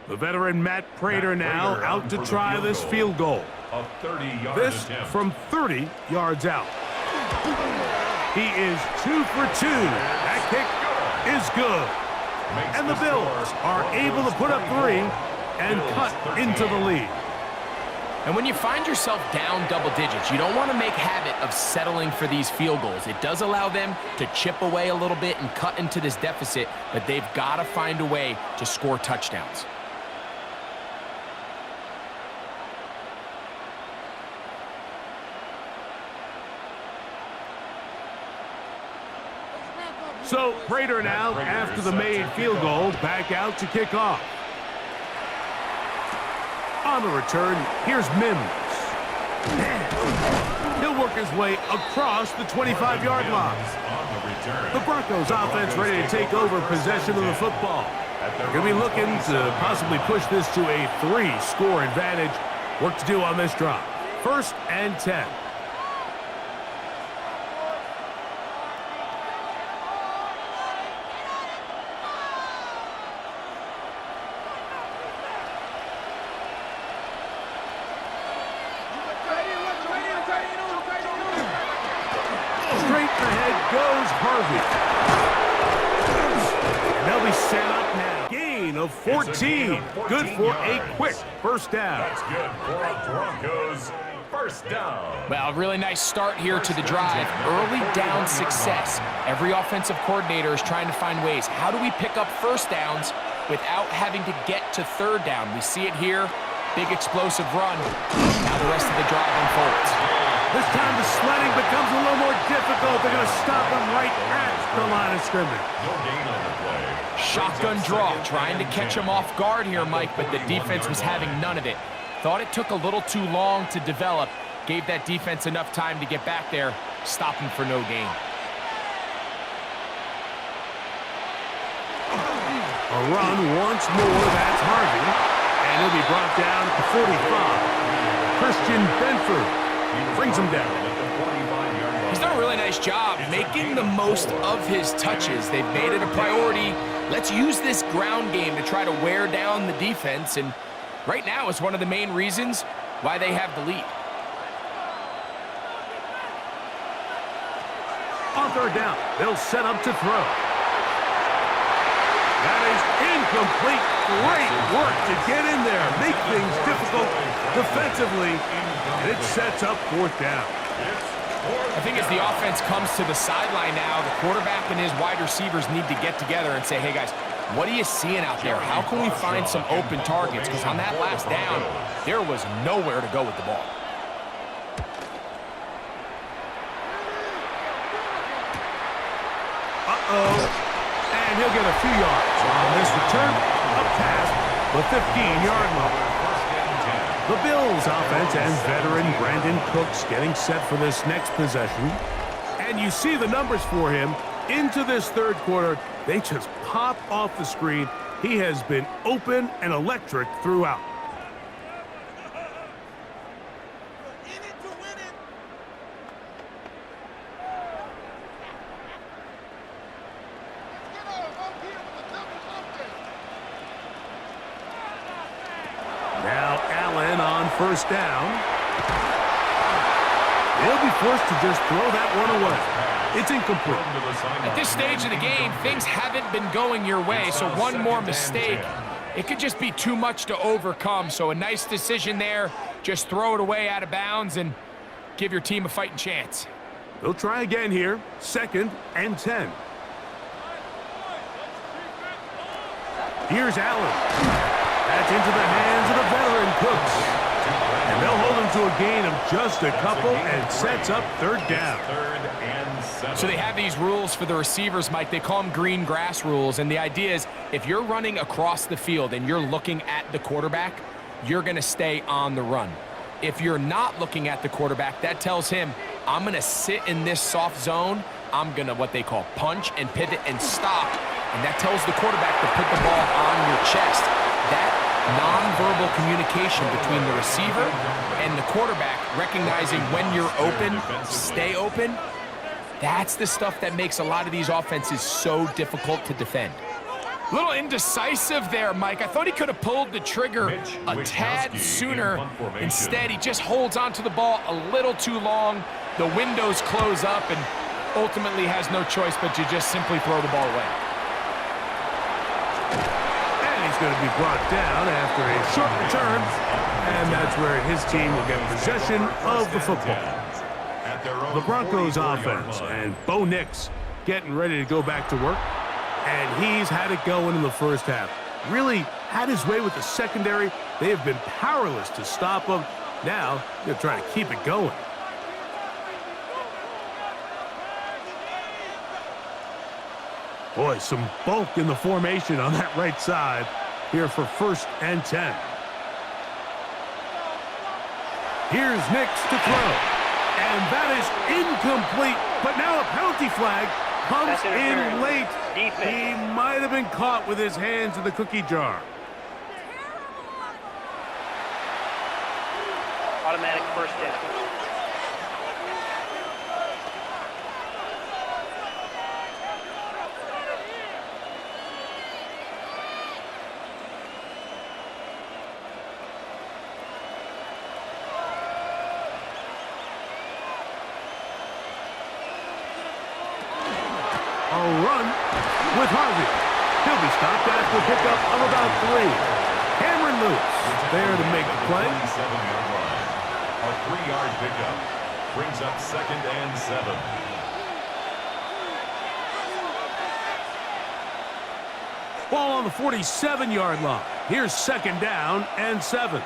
The veteran Matt Prater now out to try this field goal.
A 30-yard
This
attempt.
from 30 yards out. He is 2 for 2. That kick is good. And the Bills are able to put up 3 and cut into the lead.
And when you find yourself down double digits, you don't want to make habit of settling for these field goals. It does allow them to chip away a little bit and cut into this deficit, but they've got to find a way to score touchdowns.
So Prater now, after the made field goal, back out to kick off. On the return, here's Mims. He'll work his way across the 25-yard line. The Broncos offense ready to take over possession of the football. They're going to be looking to possibly push this to a 3-score advantage. Work to do on this drive. 1st and 10. Goes Harvey. And they'll be set up now. Gain of 14. Good for a quick first down.
That's good for a Broncos first down.
Well, a really nice start here to the drive. Early down success. Every offensive coordinator is trying to find ways. How do we pick up first downs without having to get to third down? We see it here. Big explosive run. Now the rest of the drive unfolds.
This time the sledding becomes a little more difficult. They're going to stop him right at the line of scrimmage.
No gain on the play.
Shotgun draw, trying to catch him off guard here, Mike, but the defense was having none of it. Thought it took a little too long to develop. Gave that defense enough time to get back there. Stop him for no gain.
A run once more. That's Harvey. And he'll be brought down to 45. Christian Benford brings him down.
He's done a really nice job making the most of his touches. They've made it a priority. Let's use this ground game to try to wear down the defense, and right now it's one of the main reasons why they have the lead.
On third down, they'll set up to throw. That is incomplete. Great work to get in there, make things difficult defensively, and it sets up 4th down.
I think as the offense comes to the sideline now, the quarterback and his wide receivers need to get together and say, hey guys, what are you seeing out there? How can we find some open targets? Because on that last down, there was nowhere to go with the ball.
And he'll get a few yards on this return, up past the 15-yard line. The Bills offense and veteran Brandon Cooks getting set for this next possession. And you see the numbers for him into this third quarter. They just pop off the screen. He has been open and electric throughout. first down. He'll be forced to just throw that one away. It's incomplete.
At this stage of the game, things haven't been going your way, so one more mistake, it could just be too much to overcome. So a nice decision there. Just throw it away out of bounds and give your team a fighting chance.
They'll try again here. 2nd and 10. Here's Allen. That's into the hands of the veteran Cooks. And they'll hold him to a gain of just a couple and sets up 3rd down.
So they have these rules for the receivers, Mike. They call them green grass rules. And the idea is if you're running across the field and you're looking at the quarterback, you're going to stay on the run. If you're not looking at the quarterback, that tells him, I'm going to sit in this soft zone. I'm going to what they call punch and pivot and stop. And that tells the quarterback to put the ball on your chest. That nonverbal communication between the receiver and the quarterback, recognizing when you're open, stay open, that's the stuff that makes a lot of these offenses so difficult to defend. A little indecisive there, Mike. I thought he could have pulled the trigger a tad sooner. Instead, he just holds onto the ball a little too long. The windows close up and ultimately has no choice but to just simply throw the ball away.
And he's going to be brought down after a short return. And that's where his team will get possession of the football. The Broncos offense and Bo Nix getting ready to go back to work. And he's had it going in the first half. Really had his way with the secondary. They have been powerless to stop him. Now they're trying to keep it going. Boy, some bulk in the formation on that right side here for 1st and 10. Here's Nix to throw. And that is incomplete. But now a penalty flag comes in late. He might have been caught with his hands in the cookie jar.
Automatic first down.
A run with Harvey. He'll be stopped after a pickup of about 3. Cameron Lewis there to make the play.
A 3-yard pickup brings up 2nd and 7.
Ball on the 47-yard line. Here's 2nd down and 7.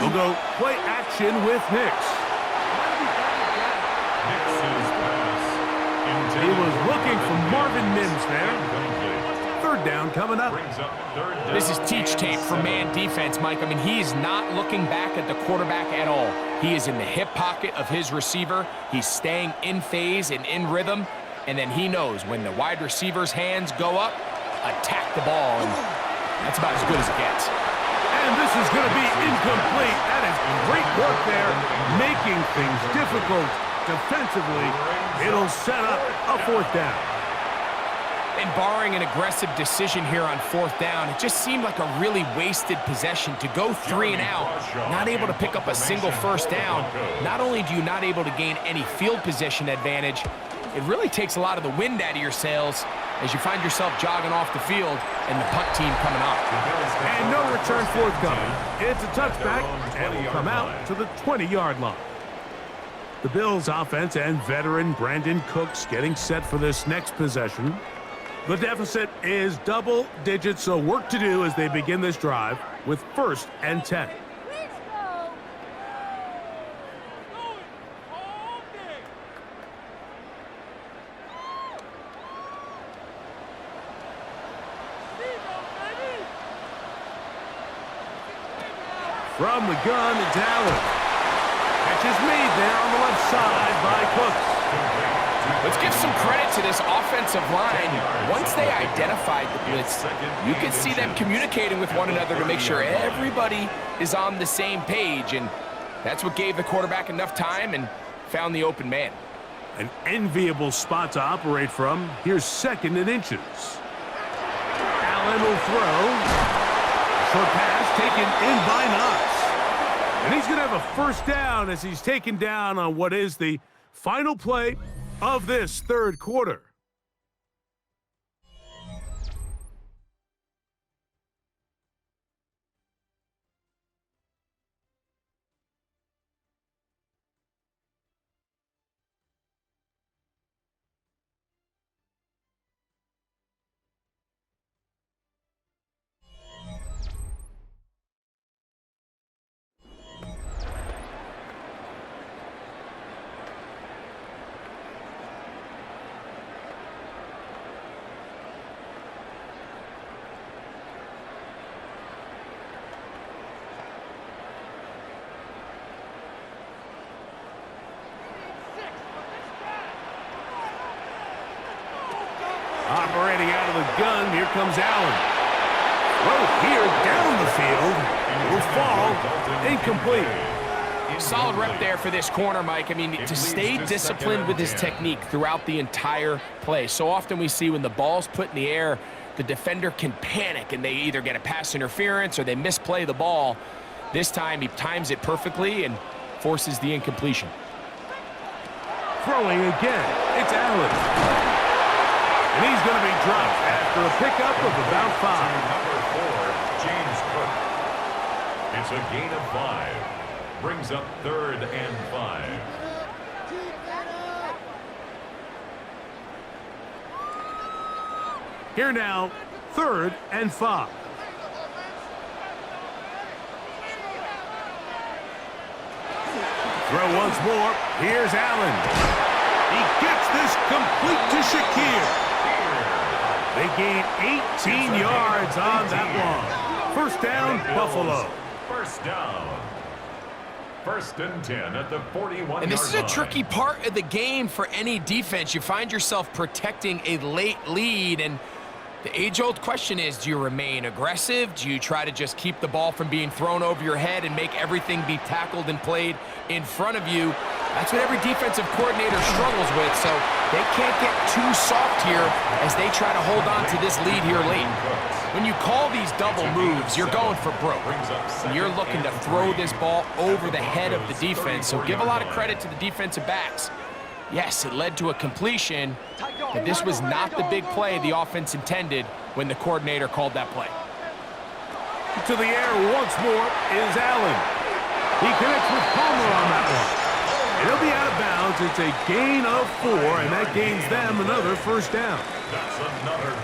We'll go play action with Nix. He was looking for Marvin Mims there. 3rd down coming up.
This is teach tape for man defense, Mike. I mean, he is not looking back at the quarterback at all. He is in the hip pocket of his receiver. He's staying in phase and in rhythm. And then he knows when the wide receiver's hands go up, attack the ball. And that's about as good as it gets.
And this is going to be incomplete. That is great work there, making things difficult defensively. It'll set up a 4th down.
And barring an aggressive decision here on 4th down, it just seemed like a really wasted possession to go 3 and out, not able to pick up a single 1st down. Not only do you not able to gain any field position advantage, it really takes a lot of the wind out of your sails as you find yourself jogging off the field and the punt team coming up.
And no return forthcoming. It's a touchback, and will come out to the 20-yard line. The Bills offense and veteran Brandon Cooks getting set for this next possession. The deficit is double digits, so work to do as they begin this drive with 1st and 10. From the gun, it's Allen. Catch is made there on the left side by Cooks.
Let's give some credit to this offensive line. Once they identified the blitz, you can see them communicating with one another to make sure everybody is on the same page, and that's what gave the quarterback enough time and found the open man.
An enviable spot to operate from. Here's 2nd and inches. Allen will throw. Short pass taken in by Knox. And he's going to have a first down as he's taken down on what is the final play of this third quarter. Operating out of the gun, here comes Allen. Throw here down the field. Will fall incomplete.
Solid rep there for this corner, Mike. I mean, to stay disciplined with his technique throughout the entire play. So often we see when the ball's put in the air, the defender can panic and they either get a pass interference or they misplay the ball. This time he times it perfectly and forces the incompletion.
Throwing again, it's Allen. And he's going to be dropped after a pickup of about 5.
Number 4, James Cook. It's a gain of 5. Brings up 3rd and 5.
Here now, 3rd and 5. Throw once more. Here's Allen. He gets this complete to Shakir. They gain 18 yards on that one. First down, Buffalo.
First down. 1st and 10 at the 41-yard line.
And this is a tricky part of the game for any defense. You find yourself protecting a late lead, and the age-old question is, do you remain aggressive? Do you try to just keep the ball from being thrown over your head and make everything be tackled and played in front of you? That's what every defensive coordinator struggles with, so they can't get too soft here as they try to hold on to this lead here late. When you call these double moves, you're going for broke. And you're looking to throw this ball over the head of the defense, so give a lot of credit to the defensive backs. Yes, it led to a completion, but this was not the big play the offense intended when the coordinator called that play.
To the air once more is Allen. He connects with Palmer on that one. And he'll be out of bounds. It's a gain of 4, and that gains them another first down.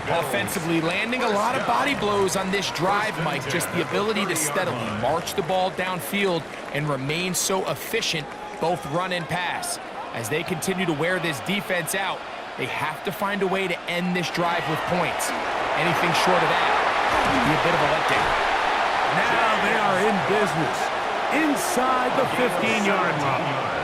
Offensively, landing a lot of body blows on this drive, Mike. Just the ability to steadily march the ball downfield and remain so efficient, both run and pass. As they continue to wear this defense out, they have to find a way to end this drive with points. Anything short of that would be a bit of a letdown.
Now they are in business inside the 15-yard line.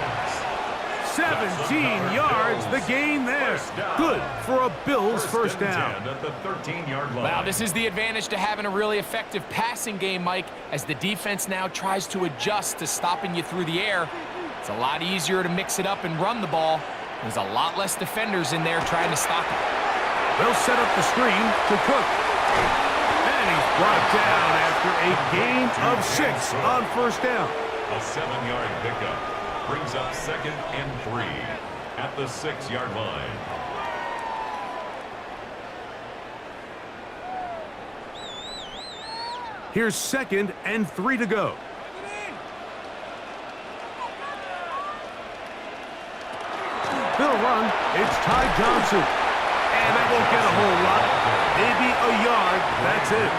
17 yards, the gain there. Good for a Bills first down.
At the 13-yard line.
Wow, this is the advantage to having a really effective passing game, Mike, as the defense now tries to adjust to stopping you through the air. It's a lot easier to mix it up and run the ball. There's a lot less defenders in there trying to stop it.
They'll set up the screen to Cook. And he's brought down after a gain of 6 on first down.
A 7-yard pickup. Brings up 2nd and 3 at the 6-yard line.
Here's 2nd and 3 to go. They'll run. It's Ty Johnson. And that won't get a whole lot. Maybe a yard. That's it.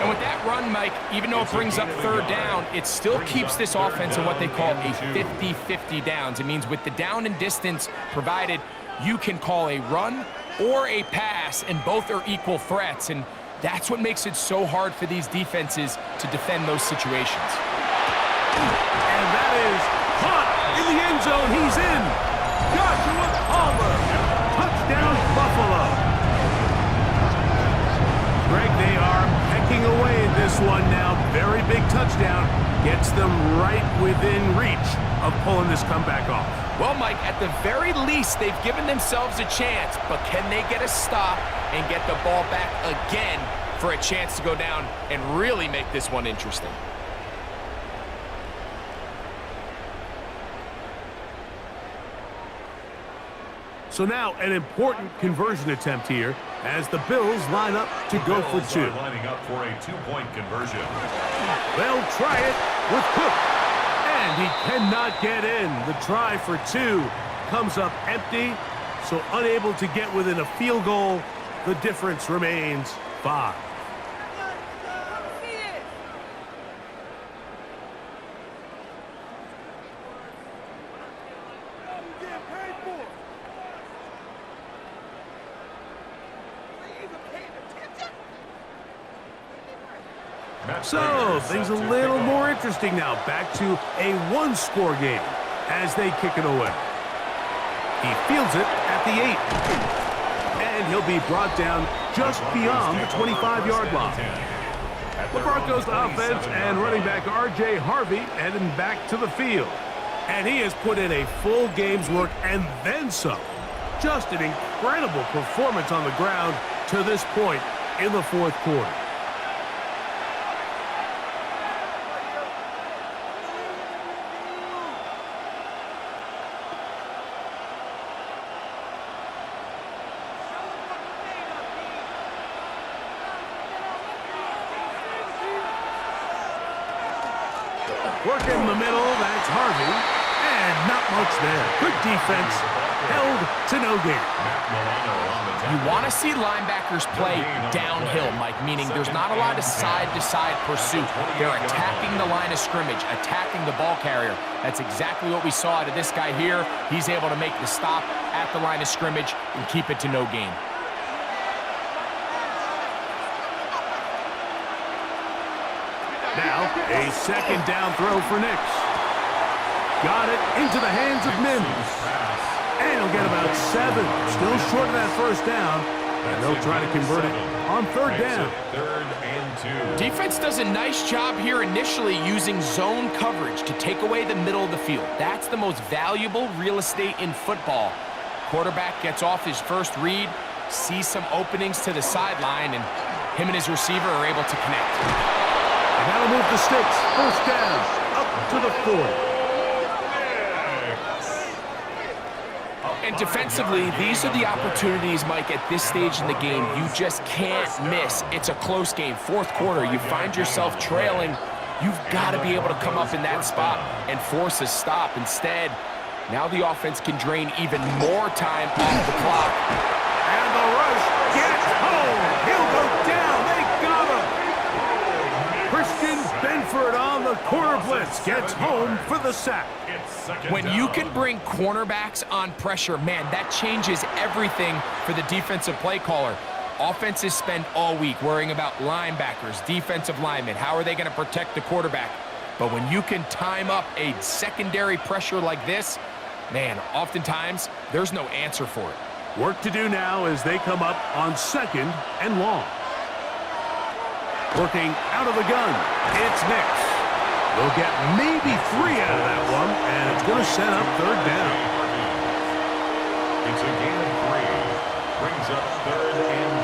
And with that run, Mike, even though it brings up 3rd down, it still keeps this offense in what they call a 50-50 downs. It means with the down and distance provided, you can call a run or a pass, and both are equal threats. And that's what makes it so hard for these defenses to defend those situations.
And that is caught in the end zone. He's in. Joshua Palmer. Touchdown, Buffalo. Greg, they are pecking away at this one now. Very big touchdown. Gets them right within reach of pulling this comeback off.
Well, Mike, at the very least, they've given themselves a chance, but can they get a stop and get the ball back again for a chance to go down and really make this one interesting.
So now an important conversion attempt here as the Bills line up to go for two.
Lining up for a two-point conversion.
They'll try it with Cook. And he cannot get in. The try for two comes up empty, so unable to get within a field goal. The difference remains 5. So, things a little more interesting now. Back to a one-score game as they kick it away. He fields it at the 8. And he'll be brought down just beyond the 25-yard line. The Broncos offense and running back R.J. Harvey heading back to the field. And he has put in a full game's work and then some. Just an incredible performance on the ground to this point in the fourth quarter. Work in the middle, that's Harvey. And not much there. Good defense, held to no gain.
You want to see linebackers play downhill, Mike, meaning there's not a lot of side-to-side pursuit. They're attacking the line of scrimmage, attacking the ball carrier. That's exactly what we saw out of this guy here. He's able to make the stop at the line of scrimmage and keep it to no gain.
Now, a second down throw for Nix. Got it into the hands of Mims. And he'll get about 7. Still short of that first down. And they'll try to convert it on third down.
Third and 2.
Defense does a nice job here initially using zone coverage to take away the middle of the field. That's the most valuable real estate in football. Quarterback gets off his first read, sees some openings to the sideline, and him and his receiver are able to connect.
And that'll move the sticks. First down, up to the 40.
And defensively, these are the opportunities, Mike, at this stage in the game you just can't miss. It's a close game. Fourth quarter, you find yourself trailing. You've got to be able to come up in that spot and force a stop. Instead, now the offense can drain even more time off the clock.
And the rush gets home. He'll go down. They got him. Christian Benford on the corner blitz gets home for the sack.
When you can bring cornerbacks on pressure, man, that changes everything for the defensive play caller. Offenses spend all week worrying about linebackers, defensive linemen. How are they going to protect the quarterback? But when you can time up a secondary pressure like this, man, oftentimes there's no answer for it.
Work to do now as they come up on second and long. Working out of the gun, it's Nix. They'll get maybe 3 out of that one, and it's going to set up third down.
It's a gain of 3. Brings up third and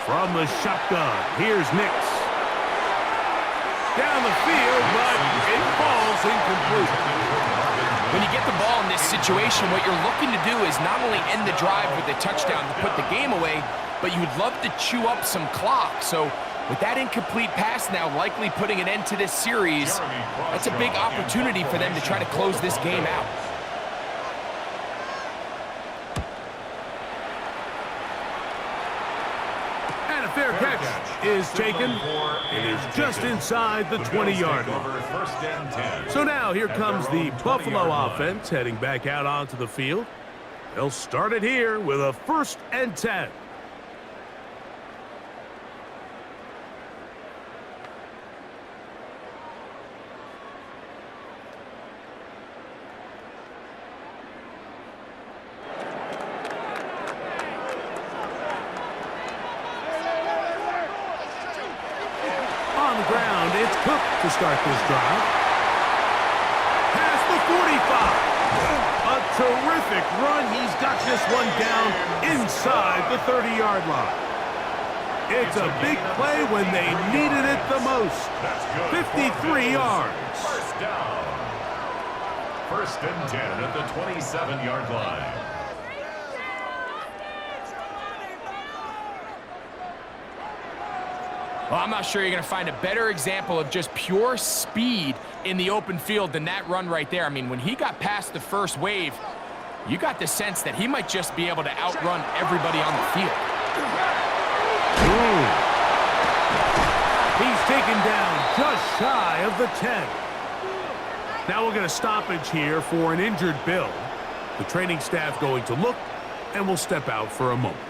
13. From the shotgun, here's Nix. Down the field, but it falls incomplete.
When you get the ball in this situation, what you're looking to do is not only end the drive with a touchdown to put the game away, but you'd love to chew up some clock. So with that incomplete pass now likely putting an end to this series, that's a big opportunity for them to try to close this game out.
And a fair catch is taken. It is just inside the 20-yard line. So now here comes the Buffalo offense heading back out onto the field. They'll start it here with a 1st and 10. ground. It's Cook to start this drive. Past the 45. A terrific run. He's got this one down inside the 30-yard line. It's a big play when they needed it the most. 53 yards.
First down. First and 10 at the 27-yard line.
Well, I'm not sure you're going to find a better example of just pure speed in the open field than that run right there. I mean, when he got past the first wave, you got the sense that he might just be able to outrun everybody on the field.
Ooh. He's taken down just shy of the 10. Now we'll get a stoppage here for an injured Bill. The training staff going to look, and we'll step out for a moment.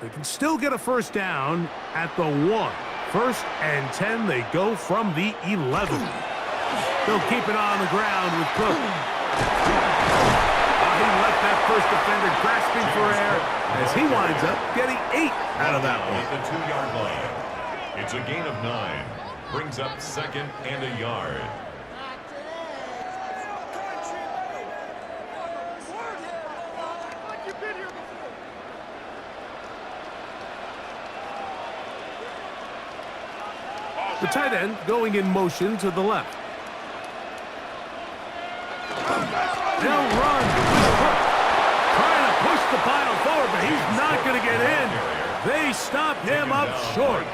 They can still get a first down at the 1. First and 10, they go from the 11. They'll keep it on the ground with Cook. He left that first defender grasping for air as he winds up getting 8 out of that one.
At the 2-yard line. It's a gain of 9. Brings up second and a yard.
The tight end going in motion to the left. They'll run. Trying to push the pile forward, but he's not going to get in. They stop him up short.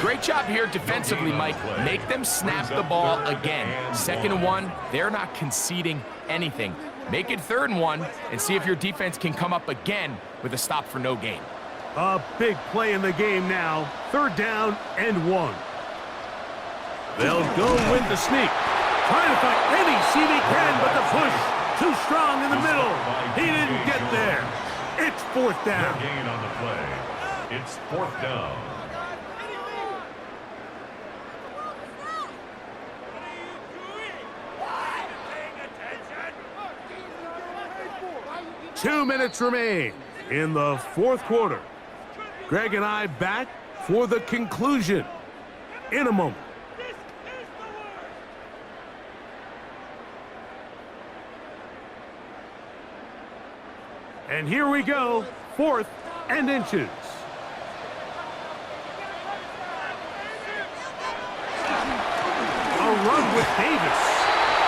Great job here defensively, Mike. Make them snap the ball again. 2nd and 1, they're not conceding anything. Make it 3rd and 1 and see if your defense can come up again with a stop for no gain.
A big play in the game now. 3rd down and 1. They'll go with the sneak. Trying to find any seam he can, but the push too strong in the middle. He didn't get there. It's 4th down.
No gain on the play. It's 4th down.
Two minutes remain in the 4th quarter. Greg and I back for the conclusion in a moment. And here we go, 4th and inches. A run with Davis.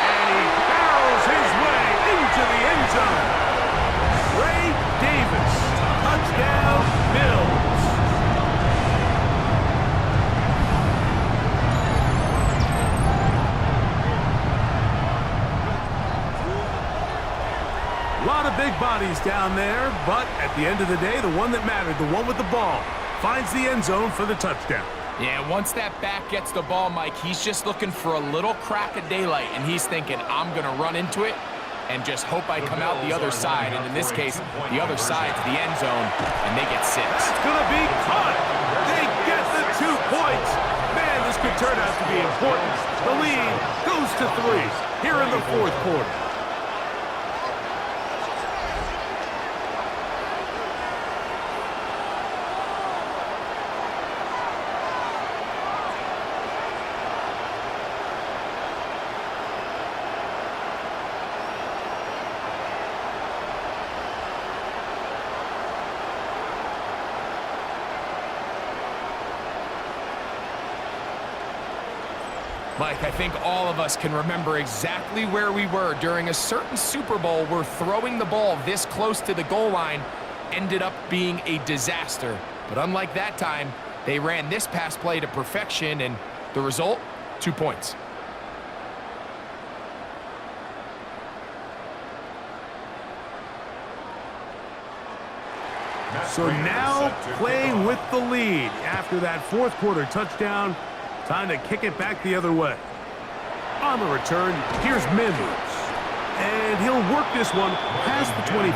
And he barrels his way into the end zone. Ray Davis, touchdown, Bills. A lot of big bodies down there, but at the end of the day, the one that mattered, the one with the ball, finds the end zone for the touchdown.
Yeah, once that back gets the ball, Mike, he's just looking for a little crack of daylight, and he's thinking, I'm going to run into it and just hope I come out the other side. And in this case, the other side's the end zone, and they get 6.
It's going to be caught. They get the 2 points. Man, this could turn out to be important. The lead goes to 3 here in the 4th quarter.
Mike, I think all of us can remember exactly where we were during a certain Super Bowl where throwing the ball this close to the goal line ended up being a disaster. But unlike that time, they ran this pass play to perfection, and the result, 2 points.
So now playing with the lead after that 4th quarter touchdown. Time to kick it back the other way. On the return, here's Mims. And he'll work this one past the 25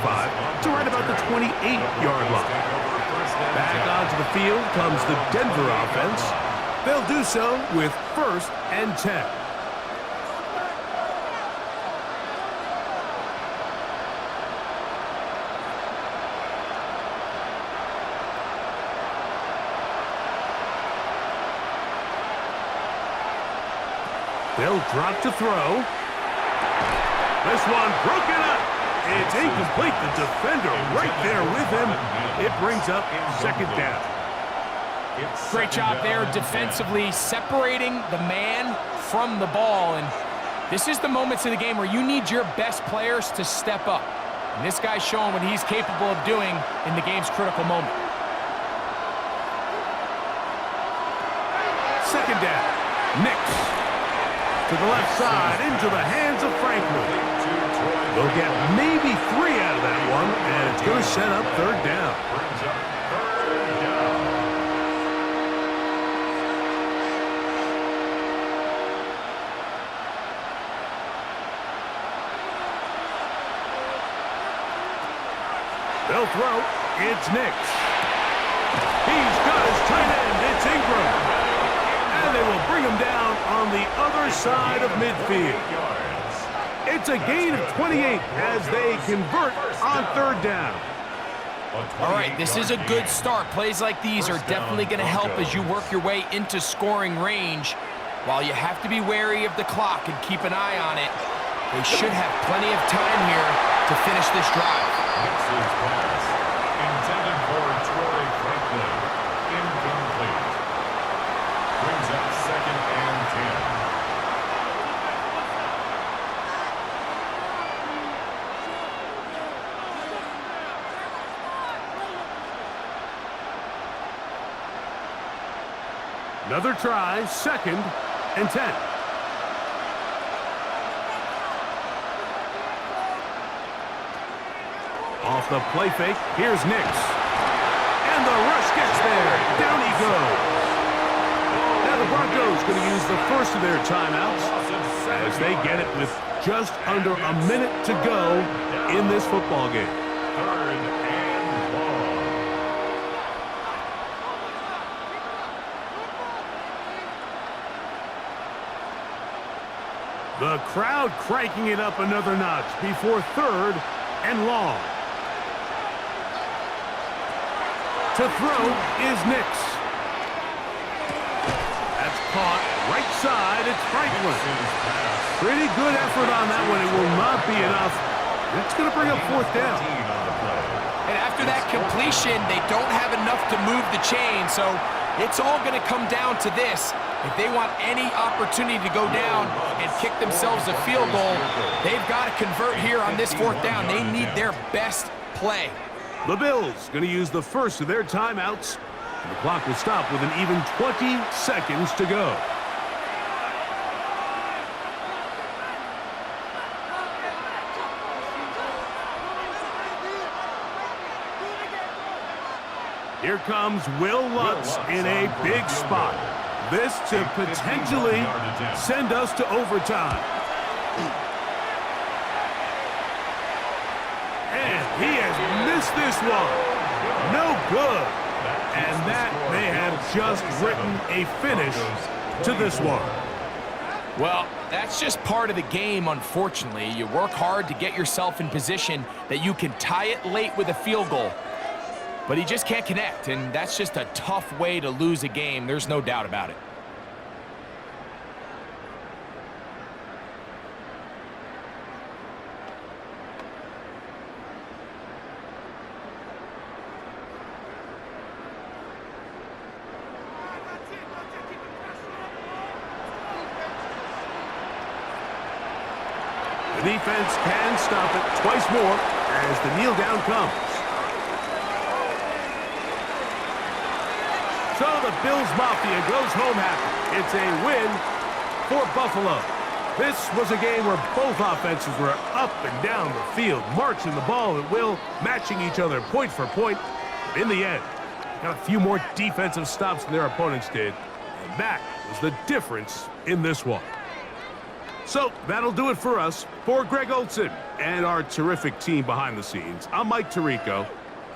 to right about the 28-yard line. Back onto the field comes the Denver offense. They'll do so with 1st and 10. They'll drop to throw. This one broken up. It's incomplete. The defender right there with him. It brings up 2nd down.
Great job there defensively, separating the man from the ball. And this is the moments of the game where you need your best players to step up. And this guy's showing what he's capable of doing in the game's critical moment.
2nd down. Nix. To the left side, into the hands of Franklin. They'll get maybe 3 out of that one, and it's going to set up 3rd down. They'll throw. It's Nix. He's got his tight end. It's Ingram. And they will bring him down on the other side of midfield. It's a gain of 28 as they convert on 3rd down.
All right, this is a good start. Plays like these are definitely going to help as you work your way into scoring range. While you have to be wary of the clock and keep an eye on it, they should have plenty of time here to finish this drive.
Nix's pass, intended for Troy Franklin, incomplete. Brings up 2nd and 10.
Another try, 2nd and 10. Off the play fake, here's Nix. And the rush gets there. Down he goes. Now the Broncos going to use the first of their timeouts as they get it with just under a minute to go in this football game.
3rd and long.
The crowd cranking it up another notch before 3rd and long. To throw is Nix. That's caught right side. It's Franklin. Pretty good effort on that one. It will not be enough. It's going to bring up 4th down.
And after that completion, they don't have enough to move the chain, so it's all going to come down to this. If they want any opportunity to go down and kick themselves a field goal, they've got to convert here on this 4th down. They need their best play.
The Bills going to use the first of their timeouts. And the clock will stop with an even 20 seconds to go. Here comes Will Lutz in a big spot. This to potentially send us to overtime. And he has missed this one. No good. And that may have just written a finish to this one.
Well, that's just part of the game, unfortunately. You work hard to get yourself in position that you can tie it late with a field goal. But he just can't connect, and that's just a tough way to lose a game. There's no doubt about it.
The defense can stop it twice more as the kneel down comes. So the Bills Mafia goes home happy. It's a win for Buffalo. This was a game where both offenses were up and down the field, marching the ball at will, matching each other point for point. But in the end, got a few more defensive stops than their opponents did. And that was the difference in this one. So that'll do it for us. For Greg Olson and our terrific team behind the scenes, I'm Mike Tirico.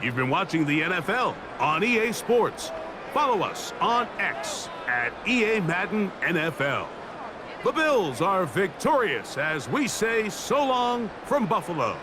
You've been watching the NFL on EA Sports. Follow us on X at EA Madden NFL. The Bills are victorious as we say so long from Buffalo.